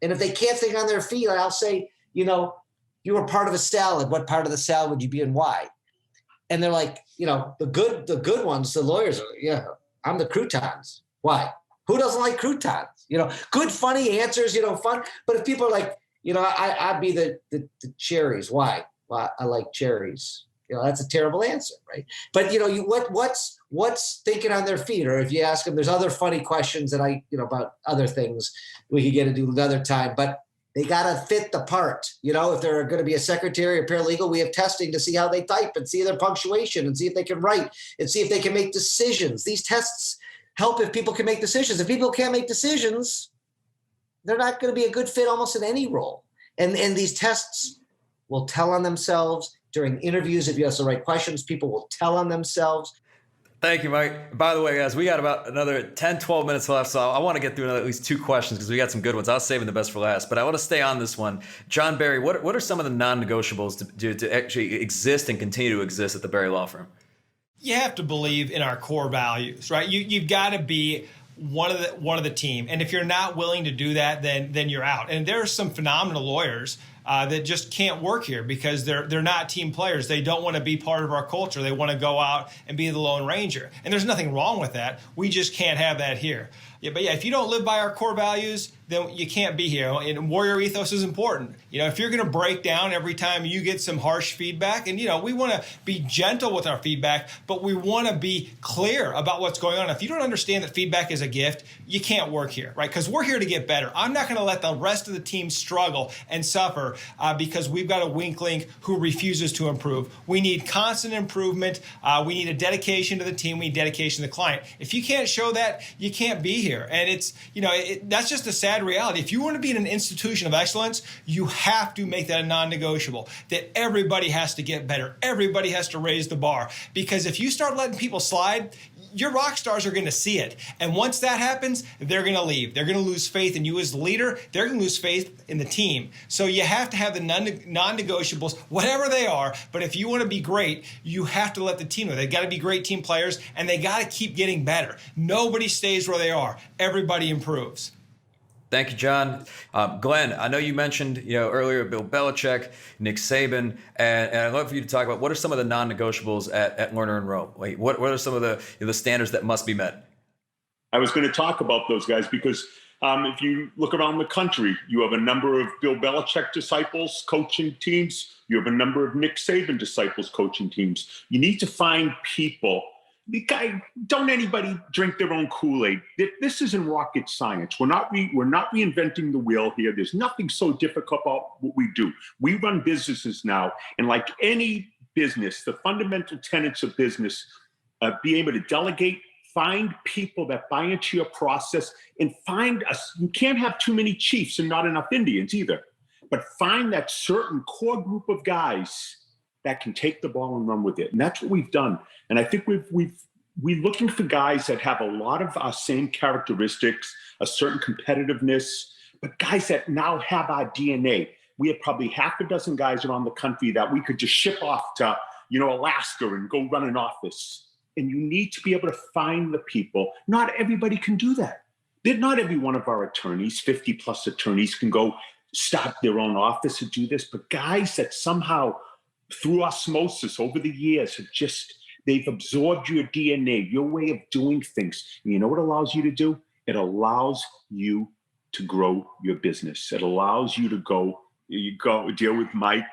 And if they can't think on their feet, I'll say, you were part of a salad. What part of the salad would you be and why? And they're like, the good ones, the lawyers are, I'm the croutons. Why? Who doesn't like croutons? Good, funny answers, fun. But if people are like, I'd be the cherries. Why? Well, I like cherries. That's a terrible answer, right? But what's thinking on their feet? Or if you ask them, there's other funny questions that about other things we could get into another time. But they got to fit the part. If they're going to be a secretary or paralegal, we have testing to see how they type and see their punctuation and see if they can write and see if they can make decisions. These tests help if people can make decisions. If people can't make decisions, they're not going to be a good fit almost in any role. And these tests will tell on themselves during interviews. If you ask the right questions, people will tell on themselves. Thank you, Mike. By the way, guys, we got about another 10, 12 minutes left, so I want to get through at least 2 questions because we got some good ones. I was saving the best for last, but I want to stay on this one. John Barry, what are some of the non-negotiables to actually exist and continue to exist at the Barry Law Firm? You have to believe in our core values, right? You've got to be one of the team, and if you're not willing to do that, then you're out. And there are some phenomenal lawyers that just can't work here because they're not team players. They don't want to be part of our culture. They want to go out and be the Lone Ranger. And there's nothing wrong with that. We just can't have that here. But if you don't live by our core values, then you can't be here. And warrior ethos is important. If you're going to break down every time you get some harsh feedback, and we want to be gentle with our feedback, but we want to be clear about what's going on. If you don't understand that feedback is a gift, you can't work here, right? Because we're here to get better. I'm not going to let the rest of the team struggle and suffer because we've got a weakling who refuses to improve. We need constant improvement. We need a dedication to the team. We need dedication to the client. If you can't show that, you can't be here. And it's, that's just a sad reality. If you want to be in an institution of excellence, you have to make that a non-negotiable, that everybody has to get better. Everybody has to raise the bar. Because if you start letting people slide, your rock stars are going to see it. And once that happens, they're going to leave. They're going to lose faith in you as the leader. They're going to lose faith in the team. So you have to have the non-negotiables, whatever they are. But if you want to be great, you have to let the team know. They've got to be great team players, and they got to keep getting better. Nobody stays where they are. Everybody improves. Thank you, John. Glenn, I know you mentioned earlier Bill Belichick, Nick Saban, and I'd love for you to talk about what are some of the non-negotiables at Lerner and Rowe. Like, what are some of the standards that must be met? I was going to talk about those guys because if you look around the country, you have a number of Bill Belichick disciples coaching teams. You have a number of Nick Saban disciples coaching teams. You need to find people. Don't anybody drink their own Kool-Aid. This isn't rocket science. We're not reinventing the wheel here. There's nothing so difficult about what we do. We run businesses now, and like any business, the fundamental tenets of business, be able to delegate, find people that buy into your process, and you can't have too many chiefs and not enough Indians either, but find that certain core group of guys that can take the ball and run with it. And that's what we've done. And I think we're looking for guys that have a lot of our same characteristics, a certain competitiveness, but guys that now have our DNA. We have probably half a dozen guys around the country that we could just ship off to, Alaska and go run an office. And you need to be able to find the people. Not everybody can do that. Not every one of our attorneys, 50 plus attorneys, can go start their own office and do this. But guys that somehow through osmosis over the years they've absorbed your DNA, your way of doing things. And you know what it allows you to do? It allows you to grow your business. It allows you to go deal with Mike,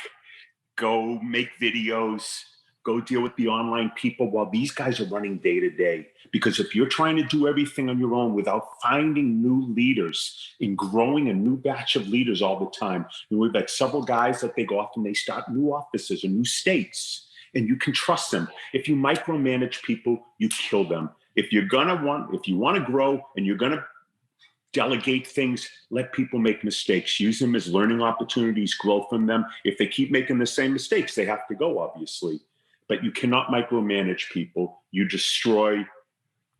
go make videos, go deal with the online people while these guys are running day to day. Because if you're trying to do everything on your own without finding new leaders and growing a new batch of leaders all the time, and we've had several guys that they go off and they start new offices or new states, and you can trust them. If you micromanage people, you kill them. If you want to grow and you're gonna delegate things, let people make mistakes, use them as learning opportunities, grow from them. If they keep making the same mistakes, they have to go, obviously. But you cannot micromanage people. You destroy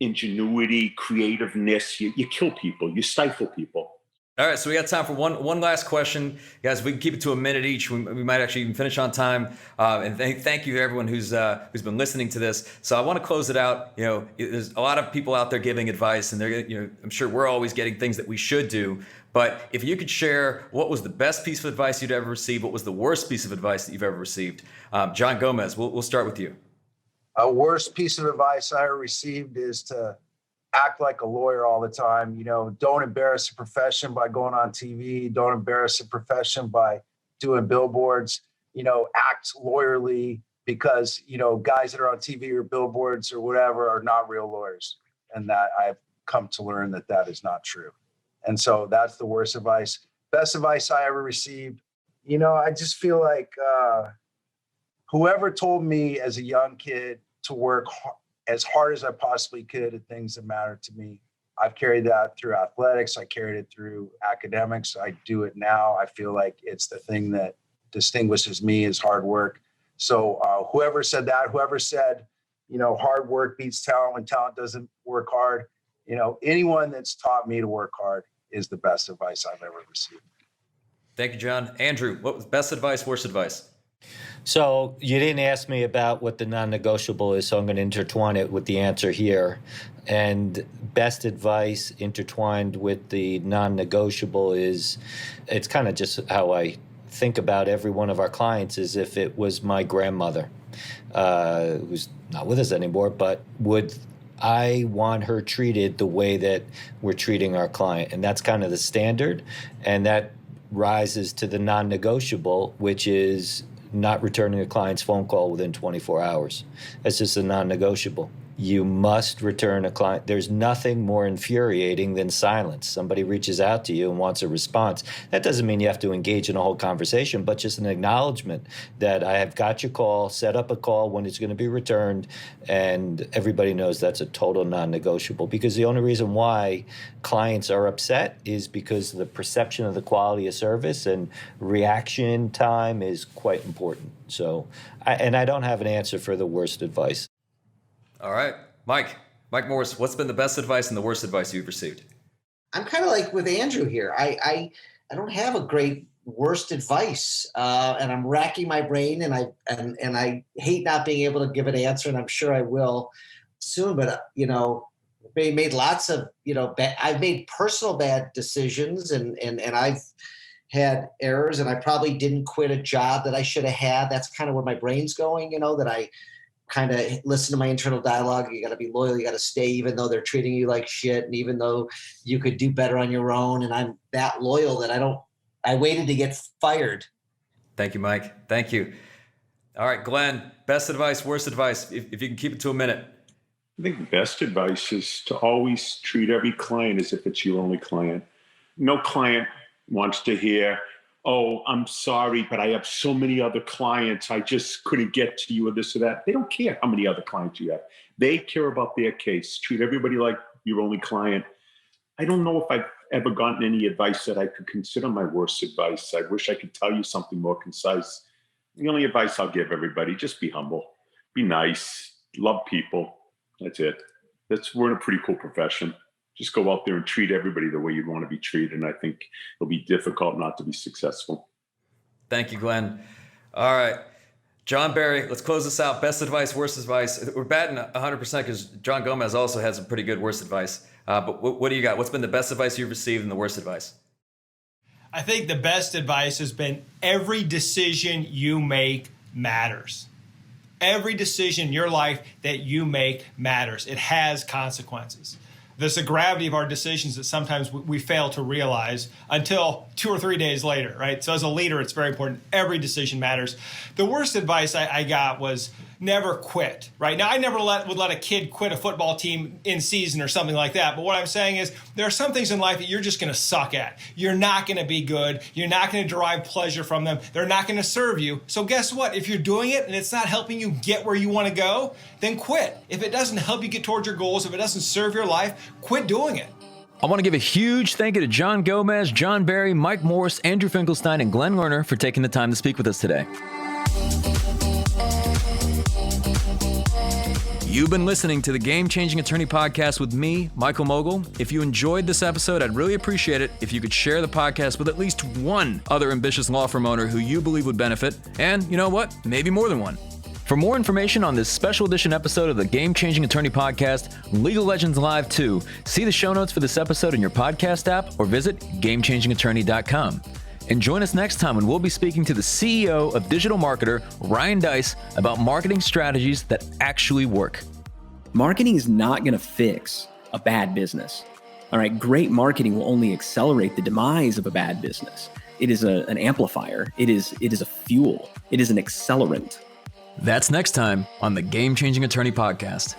ingenuity, creativeness. You kill people. You stifle people. All right, so we got time for one last question. Guys, we can keep it to a minute each. We might actually even finish on time. And thank you to everyone who's been listening to this. So I want to close it out. You know, there's a lot of people out there giving advice, and they're, you know, I'm sure we're always getting things that we should do. But if you could share what was the best piece of advice you'd ever received, what was the worst piece of advice that you've ever received? John Gomez, we'll start with you. A worst piece of advice I ever received is to act like a lawyer all the time. You know, don't embarrass the profession by going on TV. Don't embarrass the profession by doing billboards. You know, act lawyerly, because, you know, guys that are on TV or billboards or whatever are not real lawyers. And that I've come to learn that that is not true. And so that's the worst advice. Best advice I ever received, you know, I just feel like whoever told me as a young kid to work as hard as I possibly could at things that matter to me, I've carried that through athletics. I carried it through academics. I do it now. I feel like it's the thing that distinguishes me is hard work. So whoever said that, whoever said, you know, hard work beats talent when talent doesn't work hard, you know, anyone that's taught me to work hard is the best advice I've ever received. Thank you, John. Andrew, what was best advice, worst advice? So you didn't ask me about what the non-negotiable is, so I'm going to intertwine it with the answer here. And best advice intertwined with the non-negotiable is, it's kind of just how I think about every one of our clients, as if it was my grandmother, who's not with us anymore, but I want her treated the way that we're treating our client. And that's kind of the standard. And that rises to the non-negotiable, which is not returning a client's phone call within 24 hours. That's just a non-negotiable. You must return a client. There's nothing more infuriating than silence. Somebody reaches out to you and wants a response. That doesn't mean you have to engage in a whole conversation, but just an acknowledgement that I have got your call, set up a call when it's going to be returned, and everybody knows that's a total non-negotiable. Because the only reason why clients are upset is because the perception of the quality of service and reaction time is quite important. So, I don't have an answer for the worst advice. All right, Mike Morse, what's been the best advice and the worst advice you've received? I'm kind of like with Andrew here. I don't have a great worst advice, and I'm racking my brain, and I hate not being able to give an answer, and I'm sure I will soon. But you know, they made lots of, you know, I've made personal bad decisions, and I've had errors, and I probably didn't quit a job that I should have had. That's kind of where my brain's going, you know, that I kind of listen to my internal dialogue. You got to be loyal. You got to stay, even though they're treating you like shit, and even though you could do better on your own. And I'm that loyal that I waited to get fired. Thank you, Mike. Thank you. All right, Glenn, best advice, worst advice, if you can keep it to a minute. I think the best advice is to always treat every client as if it's your only client. No client wants to hear, oh, I'm sorry, but I have so many other clients. I just couldn't get to you or this or that. They don't care how many other clients you have. They care about their case. Treat everybody like your only client. I don't know if I've ever gotten any advice that I could consider my worst advice. I wish I could tell you something more concise. The only advice I'll give everybody, just be humble, be nice, love people. That's it. We're in a pretty cool profession. Just go out there and treat everybody the way you'd want to be treated. And I think it'll be difficult not to be successful. Thank you, Glenn. All right. John Barry, let's close this out. Best advice, worst advice. We're batting 100% because John Gomez also had some pretty good worst advice. But what do you got? What's been the best advice you've received and the worst advice? I think the best advice has been every decision you make matters. Every decision in your life that you make matters. It has consequences. there's a gravity of our decisions that sometimes we fail to realize until 2 or 3 days later, right? So as a leader, it's very important. Every decision matters. The worst advice I got was never quit, right? Now, I never would let a kid quit a football team in season or something like that. But what I'm saying is there are some things in life that you're just going to suck at. You're not going to be good. You're not going to derive pleasure from them. They're not going to serve you. So guess what? If you're doing it and it's not helping you get where you want to go, then quit. If it doesn't help you get towards your goals, if it doesn't serve your life, quit doing it. I want to give a huge thank you to John Gomez, John Barry, Mike Morse, Andrew Finkelstein, and Glen Lerner for taking the time to speak with us today. You've been listening to the Game Changing Attorney Podcast with me, Michael Mogul. If you enjoyed this episode, I'd really appreciate it if you could share the podcast with at least one other ambitious law firm owner who you believe would benefit. And you know what? Maybe more than one. For more information on this special edition episode of the Game Changing Attorney Podcast, Legal Legends Live 2, see the show notes for this episode in your podcast app or visit GameChangingAttorney.com. And join us next time when we'll be speaking to the CEO of Digital Marketer, Ryan Dice, about marketing strategies that actually work. Marketing is not going to fix a bad business. All right, great marketing will only accelerate the demise of a bad business. It is an amplifier. It is a fuel. It is an accelerant. That's next time on the Game Changing Attorney Podcast.